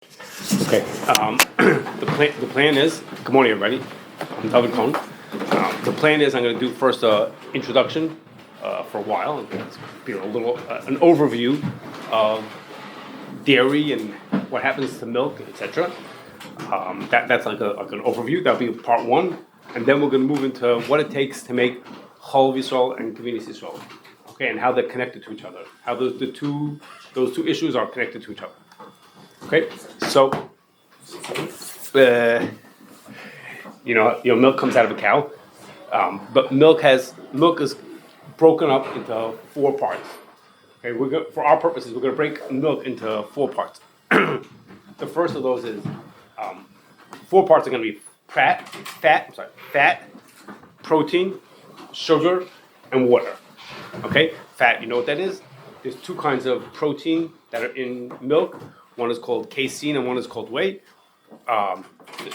Okay. The plan is. Good morning, everybody. I'm David Cohn. The plan is I'm going to do first an introduction for a while, and be a little an overview of dairy and what happens to milk, etc. That's like an overview. That'll be part one, and then we're going to move into what it takes to make chalav Yisroel and gevinas Yisroel. Okay, and how they're connected to each other. How those two issues are connected to each other. Okay, so milk comes out of a cow, but milk is broken up into four parts. Okay, for our purposes, we're going to break milk into four parts. The first of those is four parts are going to be fat, protein, sugar, and water. Okay, fat. You know what that is? There's two kinds of protein that are in milk. One is called casein and one is called whey.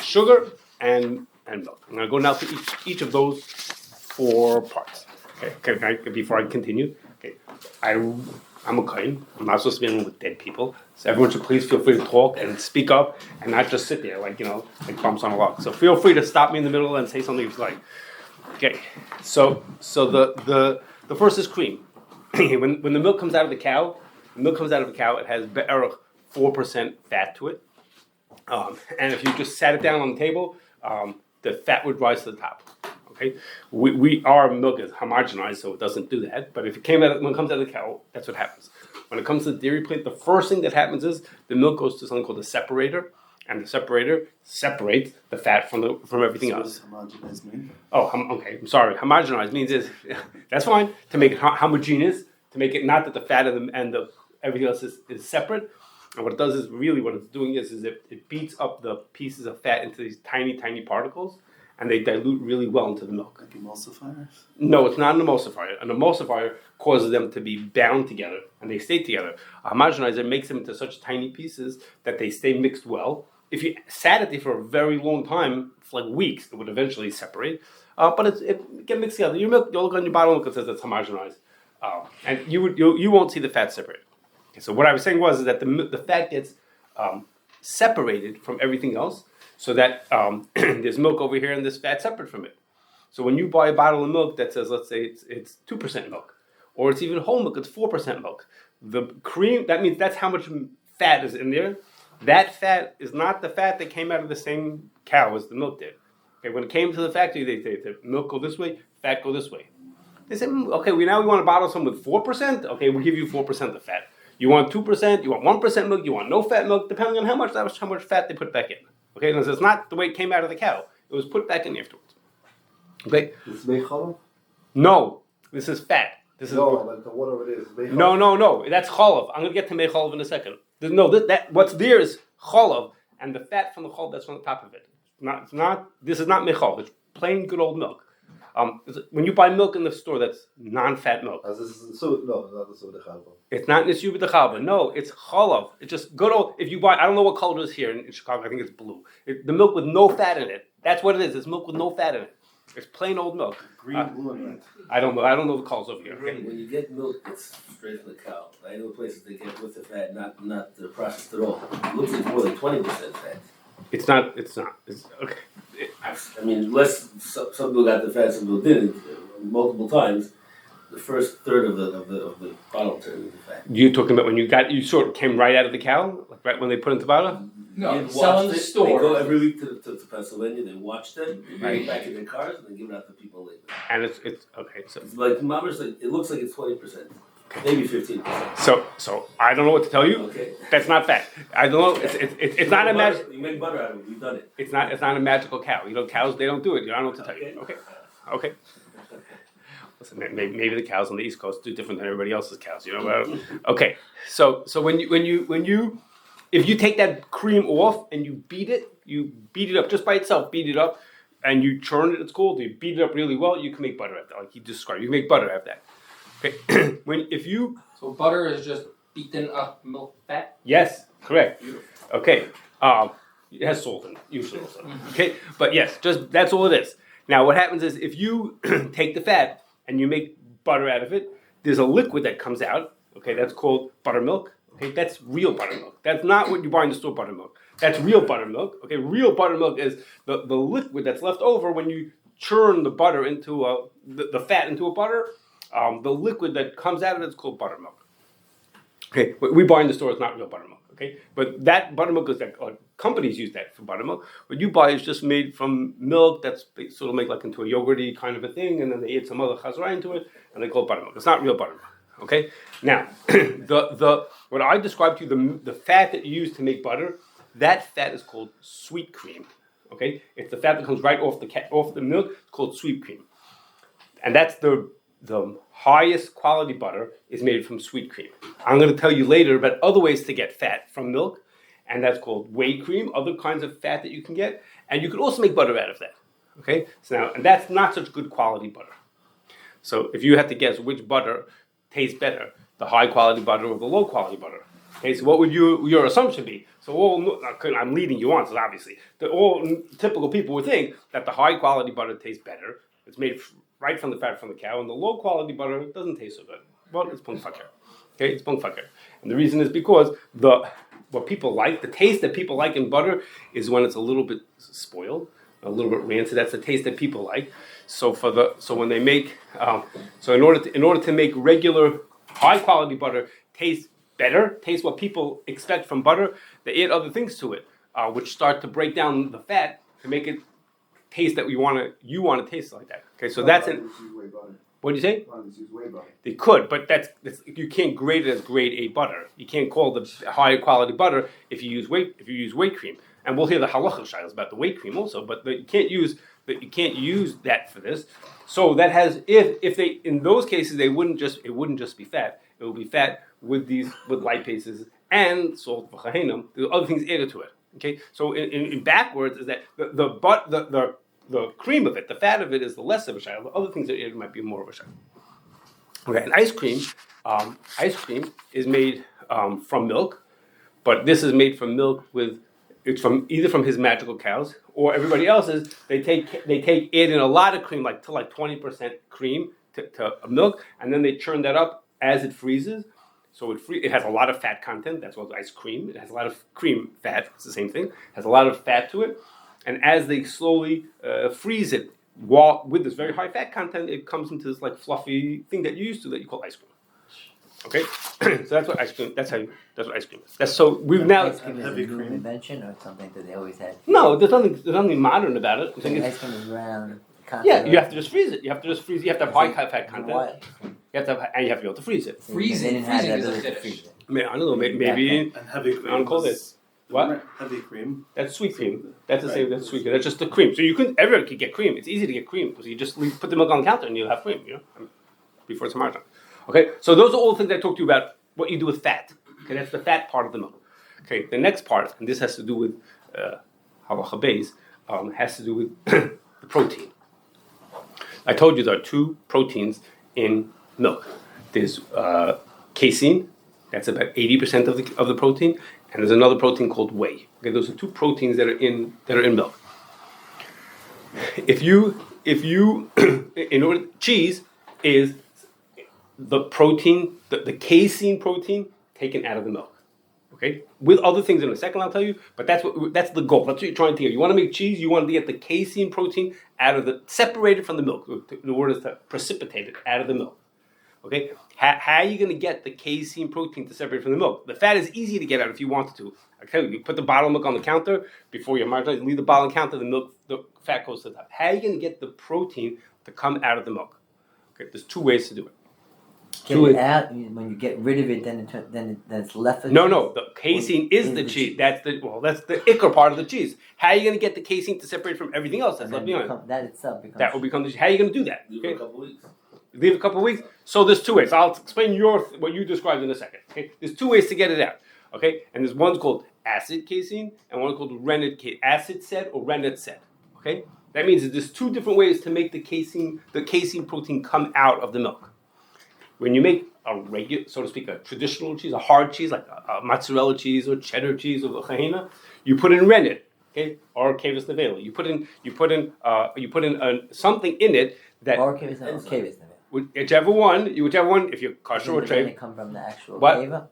Sugar and milk. I'm going to go now to each of those four parts. Okay, before I continue. Okay, I'm a kohen. I'm not supposed to be in with dead people. So everyone should please feel free to talk and speak up and not just sit there like bumps on a log. So feel free to stop me in the middle and say something if you like. Okay, so the first is cream. when the milk comes out of the cow, it has 4% fat to it. And if you just sat it down on the table, the fat would rise to the top. Okay, our milk is homogenized, so it doesn't do that. But if when it comes out of the cow, that's what happens. When it comes to the dairy plant, the first thing that happens is the milk goes to something called a separator, and the separator separates the fat from everything else. What does homogenized mean? Oh, okay. I'm sorry. Homogenized means that's fine to make it homogeneous, to make it not that the fat and the everything else is separate. And what it does is what it's doing is it beats up the pieces of fat into these tiny, tiny particles, and they dilute really well into the milk. Like emulsifiers? No, it's not an emulsifier. An emulsifier causes them to be bound together, and they stay together. A homogenizer makes them into such tiny pieces that they stay mixed well. If you sat it there for a very long time, for like weeks, it would eventually separate. But it get mixed together. Your milk, you'll look on your bottle and it says it's homogenized, and you won't see the fat separate. Okay, so what I was saying was that the fat gets separated from everything else, so that there's milk over here and there's fat separate from it. So when you buy a bottle of milk that says, let's say it's 2% milk, or it's even whole milk, it's 4% milk. The cream, that means that's how much fat is in there. That fat is not the fat that came out of the same cow as the milk did. Okay, when it came to the factory, they said milk go this way, fat go this way. They said, okay, we want to bottle some with 4%. Okay, we'll give you 4% of fat. You want 2%, you want 1% milk, you want no fat milk, depending on how much fat they put back in. Okay, and it's not the way it came out of the cow. It was put back in afterwards. Okay? Is this chalav? No, this is fat. Whatever it is. No, that's chalav. I'm going to get to mei chalav in a second. What's there is chalav, and the fat from the chalav that's on the top of it. This is not mei chalav. It's plain good old milk. When you buy milk in the store, that's non-fat milk. Not the chalav. It's not nisyu b'dechalva. No, it's chalav. It's just good old. If you buy, I don't know what color it is here in Chicago. I think it's blue. The milk with no fat in it. That's what it is. It's milk with no fat in it. It's plain old milk. Green, blue, and red. I don't know the colors over here. Okay. When you get milk, it's straight from the cow. I know places they get with the fat, not processed at all. It looks like more than 20% fat. It's not. It's okay. Some people got the fat, some people didn't. Multiple times, the first third of the bottle turned into fat. You talking about when you sort of came right out of the cow, like right when they put it in the bottle? No, sell in the store. They go every week to Pennsylvania. They watch them, they bring it back in their cars, and they give it out to people later. And it's okay. So it's like Mama's. It looks like it's 20%, maybe 15%. So I don't know what to tell you. Okay. That's not fat. I don't know. It's not a magic. You make butter out of it. We've done it. It's not a magical cow. Cows they don't do it. I don't know what to tell you. Okay. Listen, maybe the cows on the East Coast do different than everybody else's cows. Okay. So when you if you take that cream off and you beat it up just by itself, beat it up, and you churn it. It's called. You beat it up really well. You can make butter out of that, like you described. You can make butter out of that. Okay. So butter is just beaten up milk fat? Yes, correct. Beautiful. Okay. It has salt in it, usually also. Okay, but yes, just that's all it is. Now what happens is if you take the fat and you make butter out of it, there's a liquid that comes out. Okay, that's called buttermilk. Okay, that's real buttermilk. That's not what you buy in the store buttermilk. That's real buttermilk. Okay, real buttermilk is the liquid that's left over when you churn the butter into the fat into a butter. The liquid that comes out of it is called buttermilk. Okay, what we buy in the store is not real buttermilk. Okay, but that buttermilk is that companies use that for buttermilk. What you buy is just made from milk that's sort of made like into a yogurty kind of a thing, and then they add some other chazra into it, and they call it buttermilk. It's not real buttermilk. Okay, now the what I described to you, the fat that you use to make butter, that fat is called sweet cream. Okay, it's the fat that comes right off the milk. It's called sweet cream, and that's the highest quality butter is made from sweet cream. I'm going to tell you later about other ways to get fat from milk, and that's called whey cream, other kinds of fat that you can get, and you can also make butter out of that. Okay, so now, and that's not such good quality butter. So if you have to guess which butter tastes better, the high quality butter or the low quality butter, okay, so what would your assumption be? So I'm leading you on, so obviously, all typical people would think that the high quality butter tastes better. It's made right from the fat from the cow, and the low quality butter doesn't taste so good. Well, it's pungfaker. Okay, it's pungfaker. And the reason is because what people like, the taste that people like in butter is when it's a little bit spoiled, a little bit rancid. That's the taste that people like. So when they make, in order to make regular high quality butter taste better, taste what people expect from butter, they add other things to it, which start to break down the fat to make it taste that you want to taste like that. Okay, so that's it. What do you say? They could, but that's you can't grade it as grade A butter. You can't call the higher quality butter if you use whey cream. And we'll hear the halacha shilas about the whey cream also, but you can't use that for this. So that has if they in those cases it wouldn't just be fat. It would be fat with lipases and salt v'chahenam. There's other things added to it. Okay, so in backwards is that the cream of it, the fat of it is the less of a shayla. The other things that it might be more of a shayla. Okay, and ice cream is made from milk, but this is made from milk it's from either from his magical cows or everybody else's. They add in a lot of cream, like 20% cream to milk, and then they churn that up as it freezes. So it has a lot of fat content. That's what's ice cream. It has a lot of cream fat. It's the same thing. It has a lot of fat to it. And as they slowly freeze it, with this very high fat content, it comes into this like fluffy thing that you call ice cream. Okay, so that's what ice cream. That's what ice cream is. Ice cream is a new invention or something that they always had. No, there's nothing modern about it. Ice cream is round. Yeah, you have to just freeze it. You have to have high fat content. You have to be able to freeze it. Freezing is a finish. I don't know. Maybe And heavy cream. I call this. What? Heavy cream. That's sweet cream. That's the same. That's sweet cream. That's just the cream. So everyone can get cream. It's easy to get cream because you just put the milk on the counter and you'll have cream. Before tomorrow time. Okay. So those are all the things I talked to you about. What you do with fat. Okay, that's the fat part of the milk. Okay. The next part, and this has to do with halacha beis, has to do with the protein. I told you there are two proteins in milk. There's casein. That's about 80% of the protein. And there's another protein called whey. Okay, those are two proteins that are in milk. Cheese is the protein, the casein protein taken out of the milk. Okay, with other things in a second I'll tell you, but that's the goal. That's what you're trying to get. You want to make cheese. You want to get the casein protein separated from the milk. The word is to precipitate it out of the milk. Okay, how are you going to get the casein protein to separate from the milk? The fat is easy to get out if you wanted to. I tell you put the bottle of milk on the counter before you leave the bottle on the counter. The fat goes to the top. How are you going to get the protein to come out of the milk? Okay, there's two ways to do it. Get it out when you get rid of it, then it's left. No. The casein is the cheese. That's the ichor part of the cheese. How are you going to get the casein to separate from everything else that's left behind? That itself becomes. That will become the cheese. How are you going to do that? Leave it a couple weeks. Leave a couple of weeks. So there's two ways. I'll explain what you described in a second. Okay, there's two ways to get it out. Okay, and there's one's called acid casein and one called rennet casein. Acid set or rennet set. Okay, that means that there's two different ways to make the casein protein come out of the milk. When you make a regular, so to speak, a traditional cheese, a hard cheese like a mozzarella cheese or cheddar cheese or gevinas, you put in rennet, okay, or casein nevela. You put in something in it that. Or casein nevela. whichever one, if you're kosher or Does treif. it come from the actual What? keva?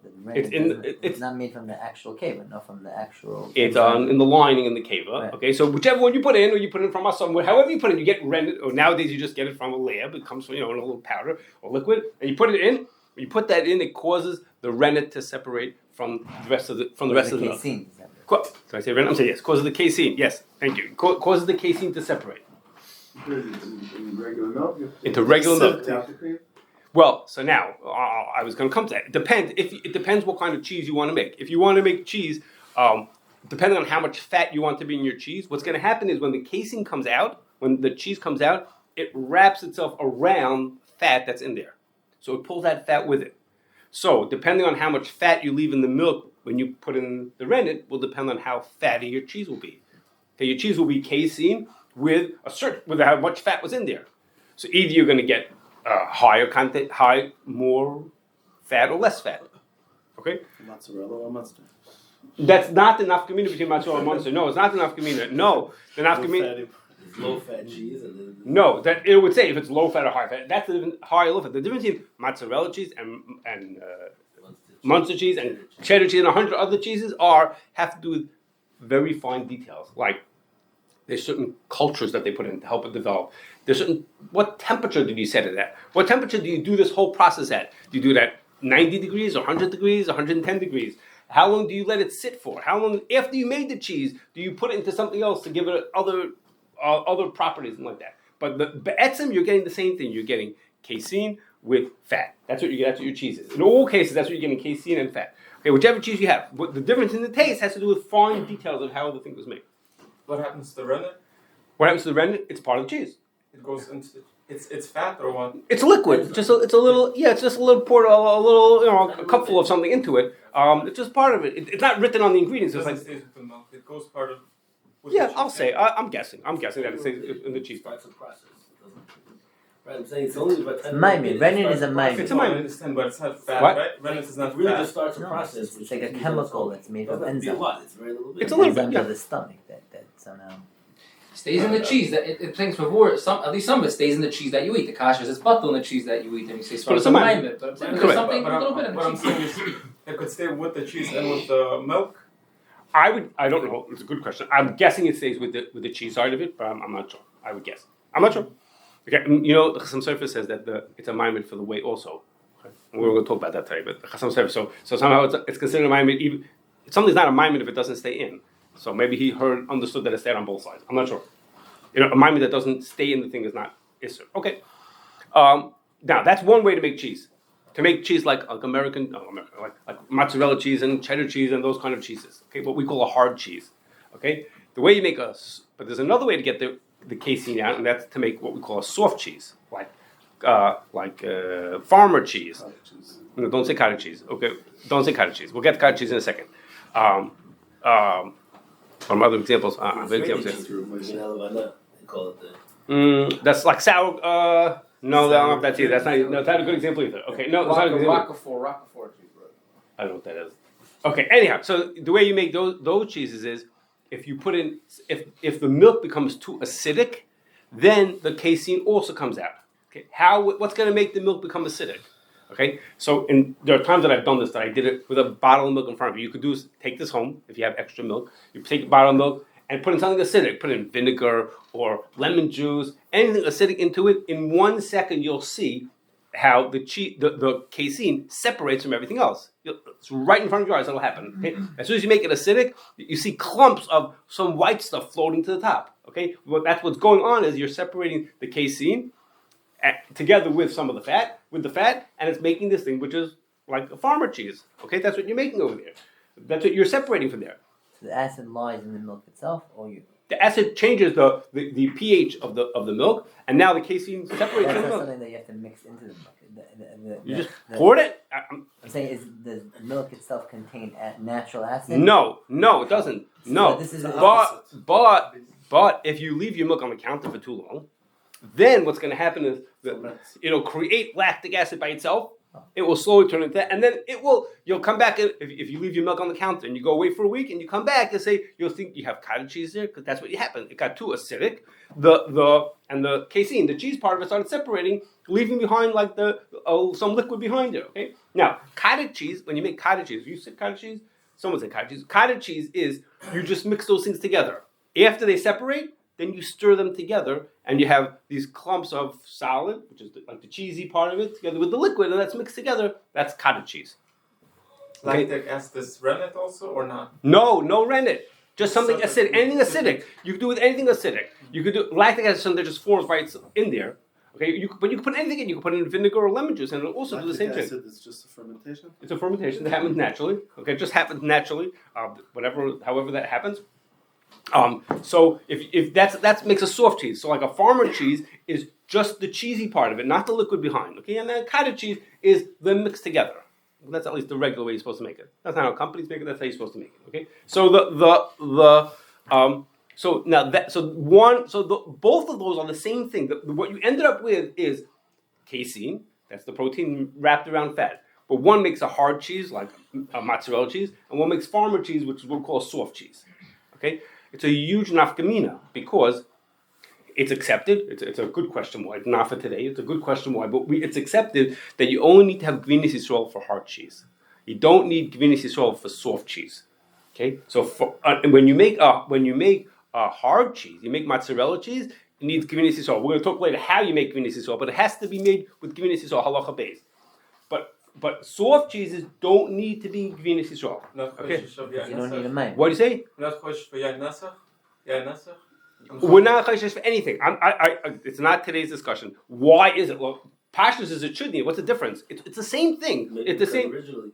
It's not made from the actual keva, not from the actual. It's in the lining in the keva. Right. Okay, so whichever one you put in, or you put it from us somewhere, however you put it, you get rennet. Or nowadays you just get it from a lab. It comes from in a little powder or liquid, and you put it in. When you put that in, it causes the rennet to separate from the rest of the milk. casein. So I say rennet. I'm saying yes. Causes the casein. Yes, thank you. Causes the casein to separate In regular milk? into regular milk. Without the cream? Well, so now I was going to come to that. It depends what kind of cheese you want to make. If you want to make cheese, depending on how much fat you want to be in your cheese, what's going to happen is when the casein comes out, when the cheese comes out, it wraps itself around fat that's in there. So it pulls that fat with it. So depending on how much fat you leave in the milk when you put in the rennet will depend on how fatty your cheese will be. Okay, your cheese will be casein with how much fat was in there. So either you're going to get higher content, more fat or less fat. Okay? Mozzarella or mustard? That's not the nafkamina between mozzarella and monster. No, it's not the nafkamina. No, the nafkamina. It's low fat cheese and then No, that it would say if it's low fat or high fat. That's the high or low fat. The difference between mozzarella cheese and Munster cheese and cheddar cheese and 100 other cheeses have to do with very fine details. Like there's certain cultures that they put in to help it develop. There's certain what temperature did you set it at? What temperature do you do this whole process at? Do you do it at 90 degrees, 100 degrees, 110 degrees? How long do you let it sit for? How long after you made the cheese do you put it into something else to give it other properties and like that? But the be'etzim, you're getting the same thing. You're getting casein with fat. That's what your cheese is. In all cases, that's what you're getting, casein and fat. Okay, whichever cheese you have. But the difference in the taste has to do with fine details of how the thing was made. What happens to the rennet? What happens to the rennet? It's part of the cheese. It goes into it's fat or what? It's liquid. It's just a little pour a little a cupful of something into it. It's just part of it. It's not written on the ingredients. It It's doesn't like stay with the milk. It goes part of. with yeah, the I'll cheese. say. I'm guessing that it says in the cheese part. starts a process. It doesn't. Right, I'm saying it's only about 10 Maimon. minutes. Rennet It is a starts maimon. It's a No, I maimon. understand, but it's not fat, What? right? Rennet is not It really fat. just starts a No, process. it's like a chemical that's made from Doesn't have to be a enzymes. lot. It's very little bit. It's a little bit, Enzymes yeah. of the stomach that somehow. Stays in the cheese. That it thinks before. At least some of it stays in the cheese that you eat. The kashrus is butter in the cheese that you eat, and you say But it's a some maimon. alignment. But I'm saying Correct. there's something But a little bit in what the I'm cheese. saying is, it could stay with the cheese and with the milk. I don't know. It's a good question. I'm guessing it stays with the cheese side of it, but I'm not sure. I would guess. I'm not sure. Okay, the Chassam Sofer says that it's a maimon for the weight also. Okay? And we're going to talk about that today, but the Chassam Sofer. So somehow it's considered a maimon. Even something's not a maimon if it doesn't stay in. So maybe he understood that it stayed on both sides. I'm not sure. A maimon that doesn't stay in the thing is not isser. Okay. Now that's one way to make cheese. To make cheese like American, like mozzarella cheese and cheddar cheese and those kind of cheeses. Okay, what we call a hard cheese. Okay, the way you make but there's another way to get the casein out, and that's to make what we call a soft cheese, like farmer cheese. No, don't say cottage cheese. Okay, don't say cottage cheese. We'll get to cottage cheese in a second. Some other examples. They call it the. That's like sour. No, I don't know if that's either. That's not a good example either. Okay, no, that's not a good example. Roquefort cheese, bro. I don't know what that is. Okay, anyhow, so the way you make those cheeses is if you put in if the milk becomes too acidic, then the casein also comes out. Okay, what's going to make the milk become acidic? Okay, so there are times that I've done this, that I did it with a bottle of milk in front of you. You could do is take this home if you have extra milk. You take a bottle of milk and put in something acidic. Put in vinegar or lemon juice, anything acidic into it. In 1 second, you'll see how the casein separates from everything else. It's right in front of your eyes. That'll happen. Okay? As soon as you make it acidic, you see clumps of some white stuff floating to the top. Okay, that's what's going on is you're separating the casein together with some of the fat, and it's making this thing which is like a farmer cheese. Okay, that's what you're making over there. That's what you're separating from there. So the acid lies in the milk itself, or you. The acid changes the pH of the milk, and now the casein separates That's from the not milk. something that you have to mix into the milk. You just poured it. I'm saying, does milk itself contain natural acid? No, it doesn't. No, So this is the but if you leave your milk on the counter for too long, then what's going to happen is that it'll create lactic acid by itself, It will slowly turn into that, and then you'll come back, if you leave your milk on the counter and you go away for a week and you come back and say, you'll think you have cottage cheese there, because that's what happened. It got too acidic. And the casein, the cheese part of it, started separating, leaving behind like some liquid behind it, okay? Now, cottage cheese, when you make cottage cheese, you said cottage cheese? Someone said cottage cheese. Cottage cheese is, you just mix those things together. After they separate, then you stir them together, and you have these clumps of solid, which is like the cheesy part of it, together with the liquid, and that's mixed together. That's cottage cheese. Okay? Lactic acid is rennet also or not? No rennet. Just something Something- acidic. Anything acidic. You can do with anything acidic. You could do lactic acid, something that just forms right in there. Okay, but you can put anything in. You can put it in vinegar or lemon juice, and it'll also do the same thing. Acid is just a fermentation. It's a fermentation that happens naturally. Okay, it just happens naturally. However that happens. So if that makes a soft cheese. So like a farmer cheese is just the cheesy part of it, not the liquid behind. Okay, and then cottage cheese is them mixed together. Well, that's at least the regular way you're supposed to make it. That's not how companies make it. That's how you're supposed to make it. Okay, so both of those are the same thing. What you ended up with is casein. That's the protein wrapped around fat. But one makes a hard cheese like a mozzarella cheese, and one makes farmer cheese, which is what we call a soft cheese. Okay, it's a huge nafkamina because it's accepted. It's a good question why. It's not for today. It's a good question why. But it's accepted that you only need to have gevinas Yisroel for hard cheese. You don't need gevinas Yisroel for soft cheese. Okay, so when you make a hard cheese, you make mozzarella cheese. It needs gevinas Yisroel. We're going to talk later how you make gevinas Yisroel, but it has to be made with gevinas Yisroel halacha base. But soft cheeses don't need to be gevinas Yisroel. Not Okay. kosher for You don't need a yain mind. What do you say? Not kosher for yain nasach? Yain nasach? We're not chayshish for anything. It's not today's discussion. Why is it? Well, Kashrus is it should need. What's the difference? It's the same thing. Maybe It's the because same. originally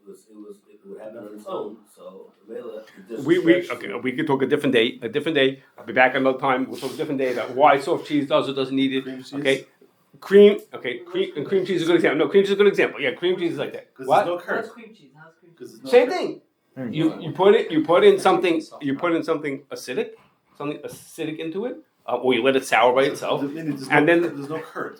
it would happen on its own, so We could talk a different day. I'll be back another time. We'll talk a different day about why soft cheese does or doesn't need it. Cream cheese? Okay. Cream cheese is a good example. No, cream cheese is a good example. Yeah, cream cheese is like that. Because What? there's no How's curd. cream cheese? How's cream cheese? 'Cause there's no Same curd. thing. Mm. You put in something acidic into it, or you let it sour by itself, and then- there's no curd.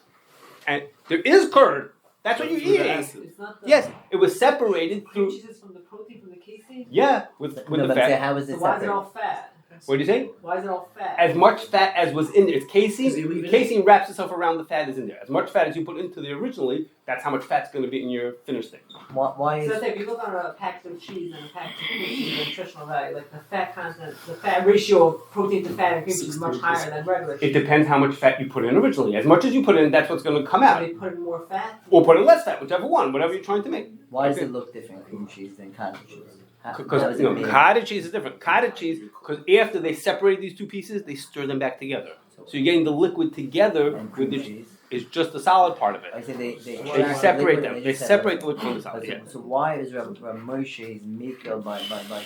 and there is curd. That's what you're Through the eating. acid. It's not the Yes, it was separated cream through. cheese is from the protein from the casein. Yeah, with No, the but say, fat. how is So it why is it all separated? fat? What do you say? Why is it all fat? As much fat as was in there. It's casein. Does he leave it Casein wraps itself around the fat is in there. As much fat as you put into the originally, that's how much fat's going to be in your finished thing. Why So is if you look on a packet of cheese and a packet of cream cheese, the nutritional value, like the fat content, the fat ratio of protein to fat and cream cheese is much higher than regular It cheese. depends how much fat you put in originally. As much as you put in, that's what's going to come So out. they put in more fat. Or put in less fat, whichever one, whatever you're trying to make. why does Okay. it look different cream cheese than cottage cheese? How is Because it made? cottage cheese is different. Cottage cheese, because after they separate these two pieces, they stir them back together. So you're getting the liquid together And with cream the cheese. it's just the solid part of it. I say they They separate them. They separate the liquid from the solid. Yeah. So why is Rav Moshe's makel by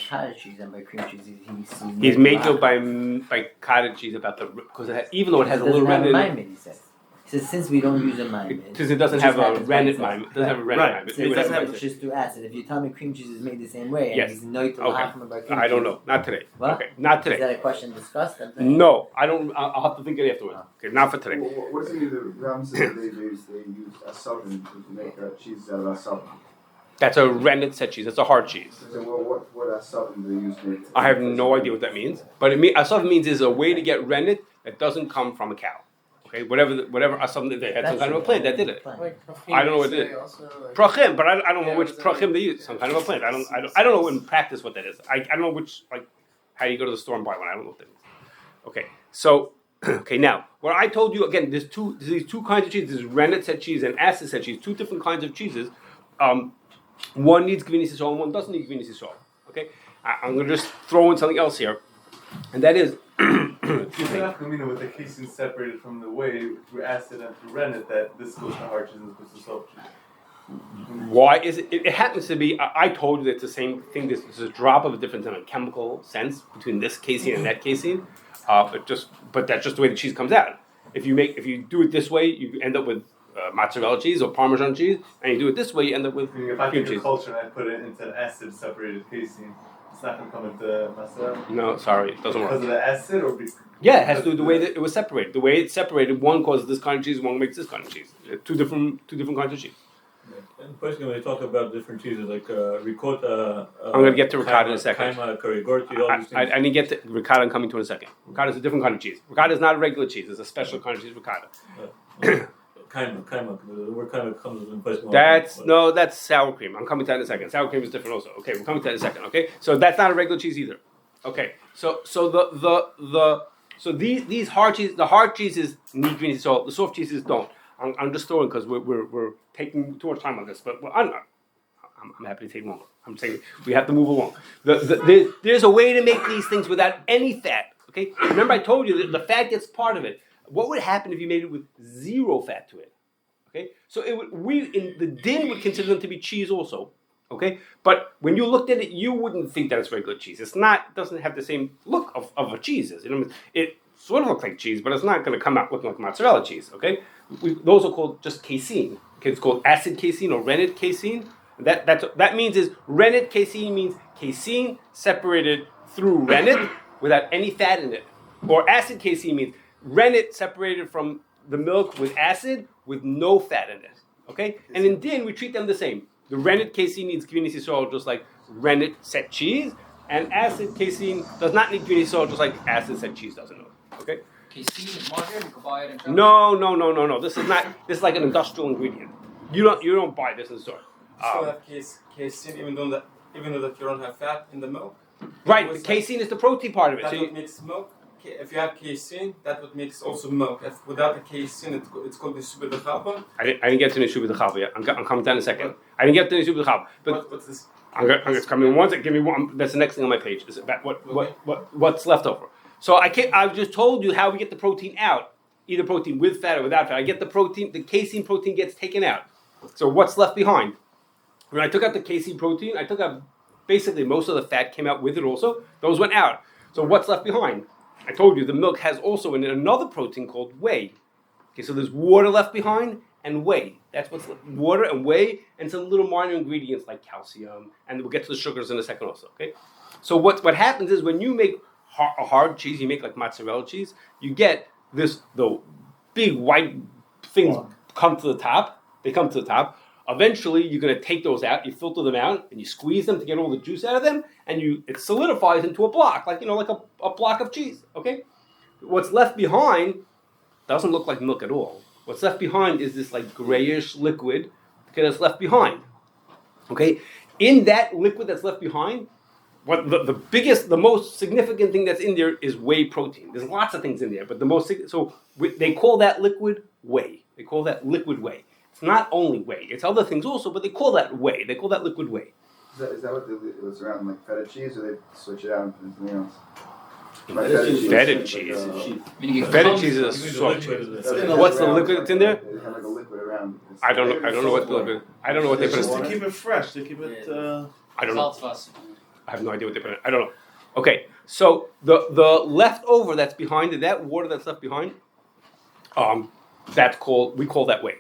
cottage cheese and by cream cheese? He's made by cottage cheese about the because even though it has a little rennet. rennet, He says. He says since we don't use a mime, because it doesn't have a rennet mime. It doesn't have a rennet mime. So it doesn't have just through acid. If you tell me cream cheese is made the same way, and Yes. he's not Okay. about cream I don't cheese, know. Not today. What? Okay, not Is today. that a question discussed? I'm saying? No, I don't. I'll have to think of it afterwards. Okay, not for today. What does it mean that Ram said they use asavan to make cheese out of asavan? That's a rennet set cheese. That's a hard cheese. So what asavan do they use to make? I have no idea what that means. But asaf means is a way to get rennet that doesn't come from a cow. Okay, whatever asaf they had some kind of a plant that did it. I don't know what it is. Prachim, but I don't know which prachim they use. Some kind of a plant. I don't know in practice what that is. I don't know which how you go to the store and buy one. I don't know what that is. Okay, so okay now what I told you again. There's these two kinds of cheese. There's rennet set cheese and acid set cheese. Two different kinds of cheeses. One needs gevinas Yisroel and one doesn't need gevinas Yisroel. Okay, I'm going to just throw in something else here, and that is. With the casein separated from the whey through acid and through rennet, that this goes to hard cheese and this goes to soft cheese. Why is it? It happens to be. I told you that it's the same thing. There's a drop of a difference in a chemical sense between this casein and that casein. But that's just the way the cheese comes out. If you do it this way, you end up with mozzarella cheese or Parmesan cheese, and you do it this way, you end up with Meaning if I cream take a cheese. culture and I put it into an acid separated casein, it's not going to come into mozzarella No, sorry, it doesn't because work. of the acid or because Yeah, it has to do with the way that it was separated. The way it's separated, one causes this kind of cheese, one makes this kind of cheese. Two different kinds of cheese. And basically, when you talk about different cheeses like ricotta, I'm going to get to ricotta in a second. Kaima, curry-gorty, all these things. I didn't get to ricotta. I'm coming to in a second. Ricotta is a different kind of cheese. Ricotta is not a regular cheese. It's a special kind of cheese, ricotta. Kaima. The word kaima comes in place. That's sour cream. I'm coming to that in a second. Sour cream is different also. Okay, we're coming to that in a second. Okay, so that's not a regular cheese either. Okay, so these hard cheeses, the hard cheeses need green salt. The soft cheeses don't. I'm just throwing because we're taking too much time on this, but I'm happy to take longer. I'm saying we have to move along. There's a way to make these things without any fat. Okay, remember I told you that the fat gets part of it. What would happen if you made it with zero fat to it? Okay, so the din would consider them to be cheese also. Okay, but when you looked at it, you wouldn't think that it's regular cheese. It doesn't have the same look of a cheese. It sort of looks like cheese, but it's not going to come out looking like mozzarella cheese. Okay, those are called just casein. Okay, it's called acid casein or rennet casein. That means is rennet casein means casein separated through rennet without any fat in it, or acid casein means rennet separated from the milk with acid with no fat in it. Okay, and in din we treat them the same. The rennet casein needs gevinas Yisroel just like rennet set cheese, and acid casein does not need gevinas Yisroel just like acid set cheese doesn't know. Okay. Casein is margarine. You can buy it in Chalav. No. This is like an industrial ingredient. You don't buy this in the store. Still have casein, even though that you don't have fat in the milk. Right. The casein is the protein part of it. That would mix milk. If you have casein, that would mix also milk. Without the casein, it's called the super de chalva. I didn't get to the super de chalva yet. I'm coming down in a second. I didn't get to the super de chalva. But what's this? I'm just coming in one second. Give me one. That's the next thing on my page. Is about what's left over. So I've just told you how we get the protein out. Either protein with fat or without fat. I get the protein. The casein protein gets taken out. So what's left behind? When I took out the casein protein, I took out basically most of the fat came out with it also. Those went out. So what's left behind? I told you the milk has also in it another protein called whey. Okay, so there's water left behind and whey. That's what's left. Water and whey and some little minor ingredients like calcium. And we'll get to the sugars in a second also. Okay, so what happens is when you make a hard cheese, you make like mozzarella cheese, you get the big white things come to the top. They come to the top. Eventually, you're going to take those out. You filter them out, and you squeeze them to get all the juice out of them, and it solidifies into a block, like a block of cheese. Okay, what's left behind doesn't look like milk at all. What's left behind is this like grayish liquid. Okay, that's left behind. Okay, in that liquid that's left behind, what the most significant thing that's in there is whey protein. There's lots of things in there, but they call that liquid whey. They call that liquid whey. It's not only whey; it's other things also, but they call that whey. They call that liquid whey. Is that what was around like feta cheese, or they switch it out and put something else? Feta cheese. Feta cheese is a soft cheese. What's the liquid that's in there? They have like a liquid around. I don't know what the liquid. I don't know what they put Just in. to keep it fresh, to keep it. I don't know. Salzfass. I have no idea what they put in. I don't know. Okay, so the leftover that's behind it, that water that's left behind, we call that whey.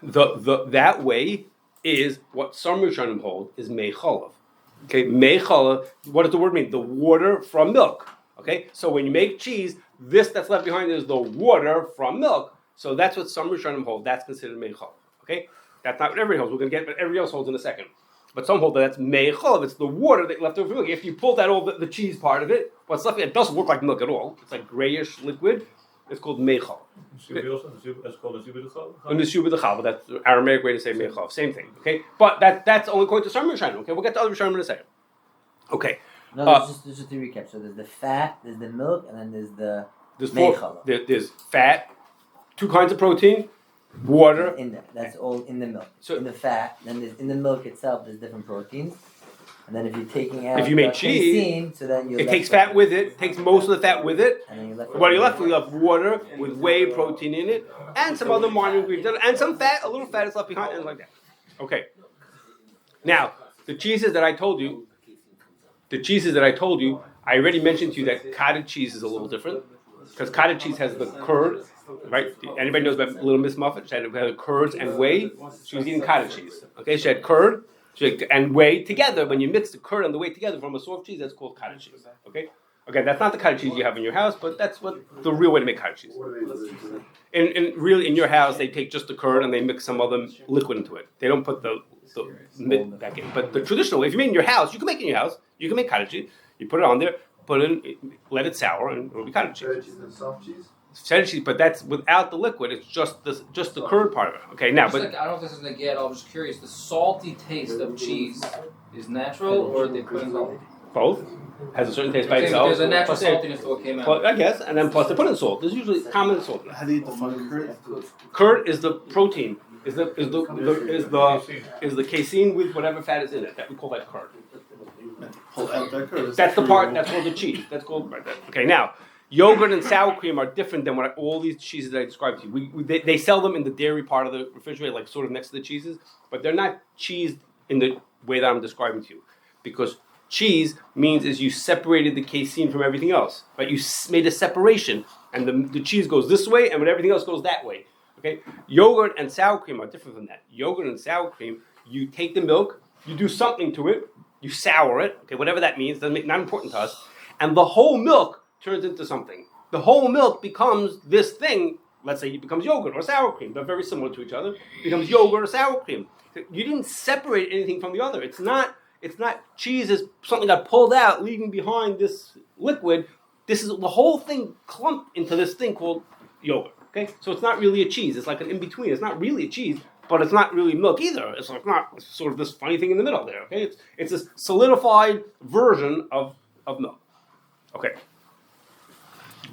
That whey is what some Rishonim hold is mei chalav. Okay, mei chalav. What does the word mean? The water from milk. Okay, so when you make cheese, this that's left behind is the water from milk. So that's what some Rishonim hold. That's considered mei chalav. Okay, that's not what everybody holds. We're going to get what everybody else holds in a second. But some hold that that's mei chalav. It's the water that left over from milk. If you pull that all the cheese part of it, what's left? It doesn't look like milk at all. It's like grayish liquid. It's called mei chalav. That's called a super de chalva. And the super de chalva, that's the Aramaic way to say mei chalav. Same thing. Okay, but that's only according to some Rishonim. Okay, we'll get to other Rishonim in a second. Okay. No, just to recap. So there's the fat, there's the milk, and then there's mei chalav. There's fat, two kinds of protein, water. In there. That's all in the milk. So in the fat, then there's in the milk itself. There's different proteins, and then if you're taking out if you make cheese, casein, so then it takes fat with it. Takes most of the fat with it. And then you're left. What are you left with? You have water with whey protein in it, and some other minor ingredients, and some fat. A little fat is left behind, and like that. Okay. Now the cheeses that I told you. I already mentioned to you that cottage cheese is a little different because cottage cheese has the curd, right? Anybody knows about Little Miss Muffet? She had curds and whey. She was eating cottage cheese. Okay, she had curd and whey together. When you mix the curd and the whey together from a soft cheese, that's called cottage cheese. Okay, Okay, that's not the cottage cheese you have in your house, but that's what the real way to make cottage cheese. What do they do? And really, in your house, they take just the curd and they mix some other liquid into it. They don't put the meat back in. But the traditional way, if you make it in your house, you can make it in your house. You can make cottage cheese. You put it on there, let it sour, and it'll be cottage cheese. Cheddar cheese and soft cheese? Cheddar cheese, but that's without the liquid. It's just the curd part of it. Okay, now, Just like, I don't know if this is gonna get. I was just curious. The salty taste of cheese is natural, or they put in salt? both has a certain taste by Okay, itself. there's a natural Plus saltiness to what came out. I guess, and then plus they put in salt. There's usually common salt. How do you define curd? Curd is the protein. Is the casein with whatever fat is in it. That we call that curd. Pull out that curd. That's the part. That's called the cheese. That's called right there. Okay, now yogurt and sour cream are different than what all these cheeses that I described to you. They sell them in the dairy part of the refrigerator, like sort of next to the cheeses, but they're not cheese in the way that I'm describing to you, because cheese means is you separated the casein from everything else, right? You made a separation, and the cheese goes this way, and everything else goes that way. Okay, yogurt and sour cream are different than that. Yogurt and sour cream, you take the milk, you do something to it, you sour it, okay, whatever that means, not important to us, and the whole milk turns into something. The whole milk becomes this thing. Let's say it becomes yogurt or sour cream. They're very similar to each other. It becomes yogurt or sour cream. You didn't separate anything from the other. It's not cheese is something got pulled out, leaving behind this liquid. This is the whole thing clumped into this thing called yogurt. Okay, so it's not really a cheese. It's like an in between. It's not really a cheese, but it's not really milk either. It's like not it's sort of this funny thing in the middle there. Okay, it's this solidified version of milk. Okay.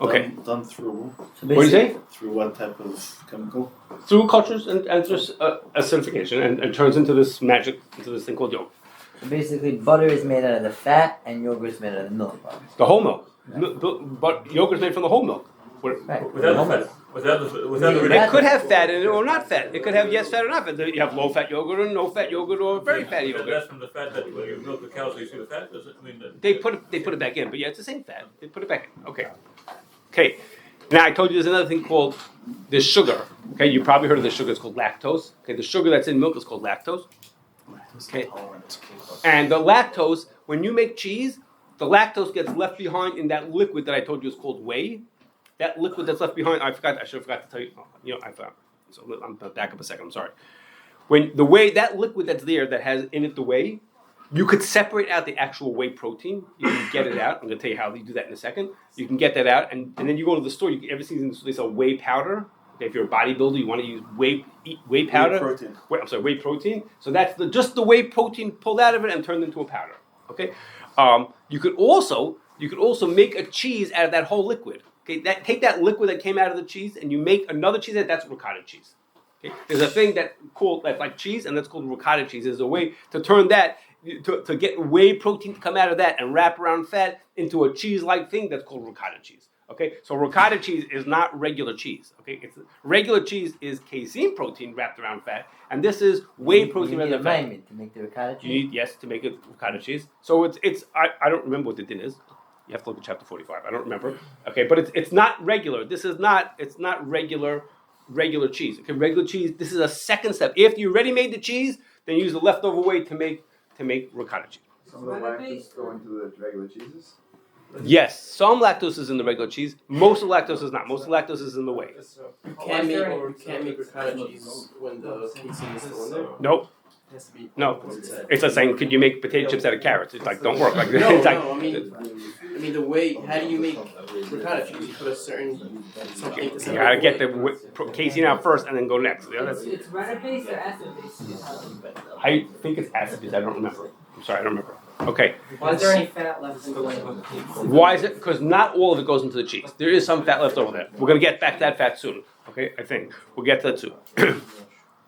Okay. Done through. So What do you say? Through what type of chemical? Through cultures and just acidification and turns into this magic, into this thing called yogurt. So basically, butter is made out of the fat, and yogurt is made out of the milk. The whole milk. But yogurt is made from the whole milk. Right. Without the fat. Without the It could have fat in it or not fat. It could have yes fat or not fat. You have low fat yogurt or no fat yogurt or very fatty yogurt. That's from the fat that when you milk the cows, you see the fat. Does it? I mean, They put it back in, but yeah, it's the same fat. They put it back in. Okay. Now I told you there's another thing called the sugar. Okay, you probably heard of the sugar. It's called lactose. Okay, the sugar that's in milk is called lactose. Okay, and the lactose, when you make cheese, the lactose gets left behind in that liquid that I told you is called whey. That liquid that's left behind, I should have forgot to tell you. I forgot. So I'm gonna back up a second. I'm sorry. When the whey, that liquid that's there that has in it the whey, you could separate out the actual whey protein. You can get it out. I'm gonna tell you how you do that in a second. You can get that out, and then you go to the store. You every season they sell whey powder. Okay, if you're a bodybuilder, you want to use whey powder. Whey protein. So that's just the whey protein pulled out of it and turned into a powder. Okay. You could also make a cheese out of that whole liquid. Okay, take that liquid that came out of the cheese and you make another cheese. That's ricotta cheese. Okay, there's a thing that's like cheese, and that's called ricotta cheese. There's a way to turn that to get whey protein to come out of that and wrap around fat into a cheese-like thing that's called ricotta cheese. Okay, so ricotta cheese is not regular cheese. Okay, regular cheese is casein protein wrapped around fat, and this is whey protein wrapped around fat. You need to make the ricotta cheese. You need to make it ricotta cheese. So it's I don't remember what the din is. You have to look at chapter 45. I don't remember. Okay, but it's not regular. It's not regular cheese. Okay, regular cheese. This is a second step. After you already made the cheese, then you use the leftover whey to make ricotta cheese. Some of the lactose go into the regular cheeses? Yes, some lactose is in the regular cheese. Most of the lactose is not. Most of the lactose is in the whey. You can't make ricotta cheese when the casein is still in there. Nope. It has to be. No, it's like saying, could you make potato chips out of carrots? It's like, don't work. Like, No, it's like, no, I mean the way. How do you make ricotta cheese? You put a certain something. you gotta get the casein out first and then go next. Yeah, It's rennet based or acid based? I think it's acid based. I don't remember. I'm sorry, I don't remember. Okay. Why is there any fat left in the whey? Why is it? Because not all of it goes into the cheese. There is some fat left over there. We're gonna get back to that fat soon. Okay, I think we'll get to that soon.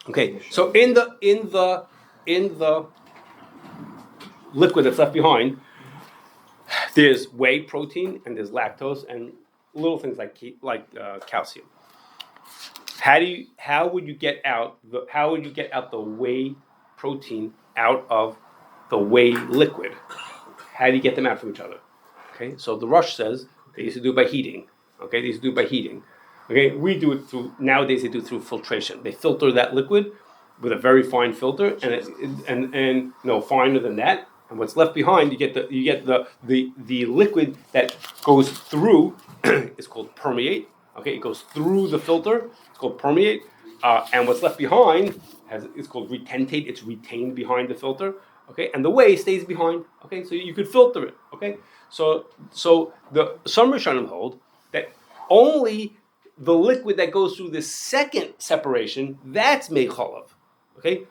Okay, so in the liquid that's left behind, there's whey protein and there's lactose and little things like calcium. How would you get out the whey protein out of the whey liquid? How do you get them out from each other? Okay, so the Rush says they used to do it by heating. Okay, they used to do it by heating. Okay, we do it nowadays they do it through filtration. They filter that liquid with a very fine filter and finer than that, and what's left behind, you get the liquid that goes through is called permeate. Okay, it goes through the filter. It's called permeate, and what's left behind is called retentate. It's retained behind the filter. Okay, and the whey stays behind. Okay, so you could filter it. Okay, so some Rishonim hold that only the liquid that goes through the second separation, that's mei chalav. Okay,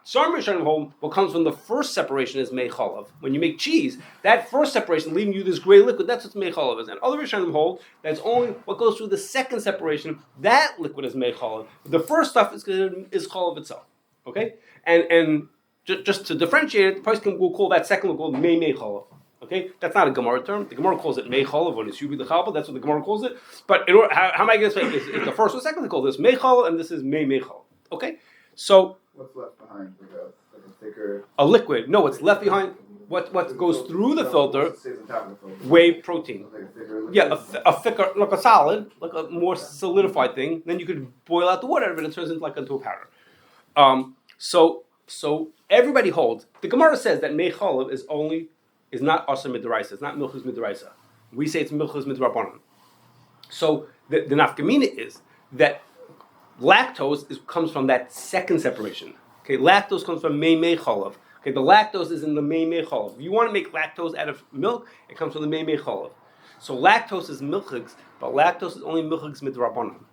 some Rishonim hold what comes from the first separation is mei chalav. When you make cheese, that first separation leaving you this gray liquid, that's what mei chalav is. And other Rishonim hold that's only what goes through the second separation, that liquid is mei chalav. The first stuff is chalav itself. Okay, and just to differentiate it, the person will call that second liquid mei chalav. Okay, that's not a Gemara term. The Gemara calls it mei chalav when it's yubi the chalba. That's what the Gemara calls it. But in order, how am I going to say is the first or second they call this mei chalav and this is mei chalav. Okay, so what's left behind? Like a thicker. A liquid. No, what's left behind. What goes through the filter? Stays on top of the filter. Whey protein. Like a thicker liquid. Yeah, a thicker, like a solid, like a more solidified thing. Then you could boil out the water, but it turns into a powder. So everybody holds. The Gemara says that mei chalav is not asa midaraisa. It's not milchus midaraisa. We say it's milchus midrabanan. So the nafkamina is that lactose comes from that second separation. Okay, lactose comes from mei chalav. Okay, the lactose is in the mei chalav. If you want to make lactose out of milk, it comes from the mei chalav. So lactose is milchigs, but lactose is only milchigs midrabanan.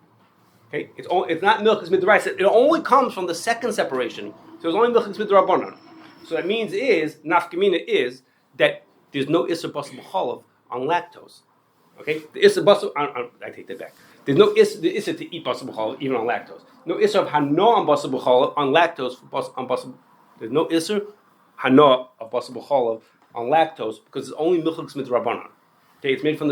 Okay, it's not milchigs midaraisa. It only comes from the second separation. So it's only milchigs midrabanan. So that means nafkamina is that there's no isser basar b'chalav on lactose. Okay, the isser basar, I take that back. There's no isser to eat basar b'chalav even on lactose. No isser of hano on basar b'chalav on lactose on basar. There's no isser hano of basar b'chalav on lactose because it's only milchigs midrabanan. Okay, it's made from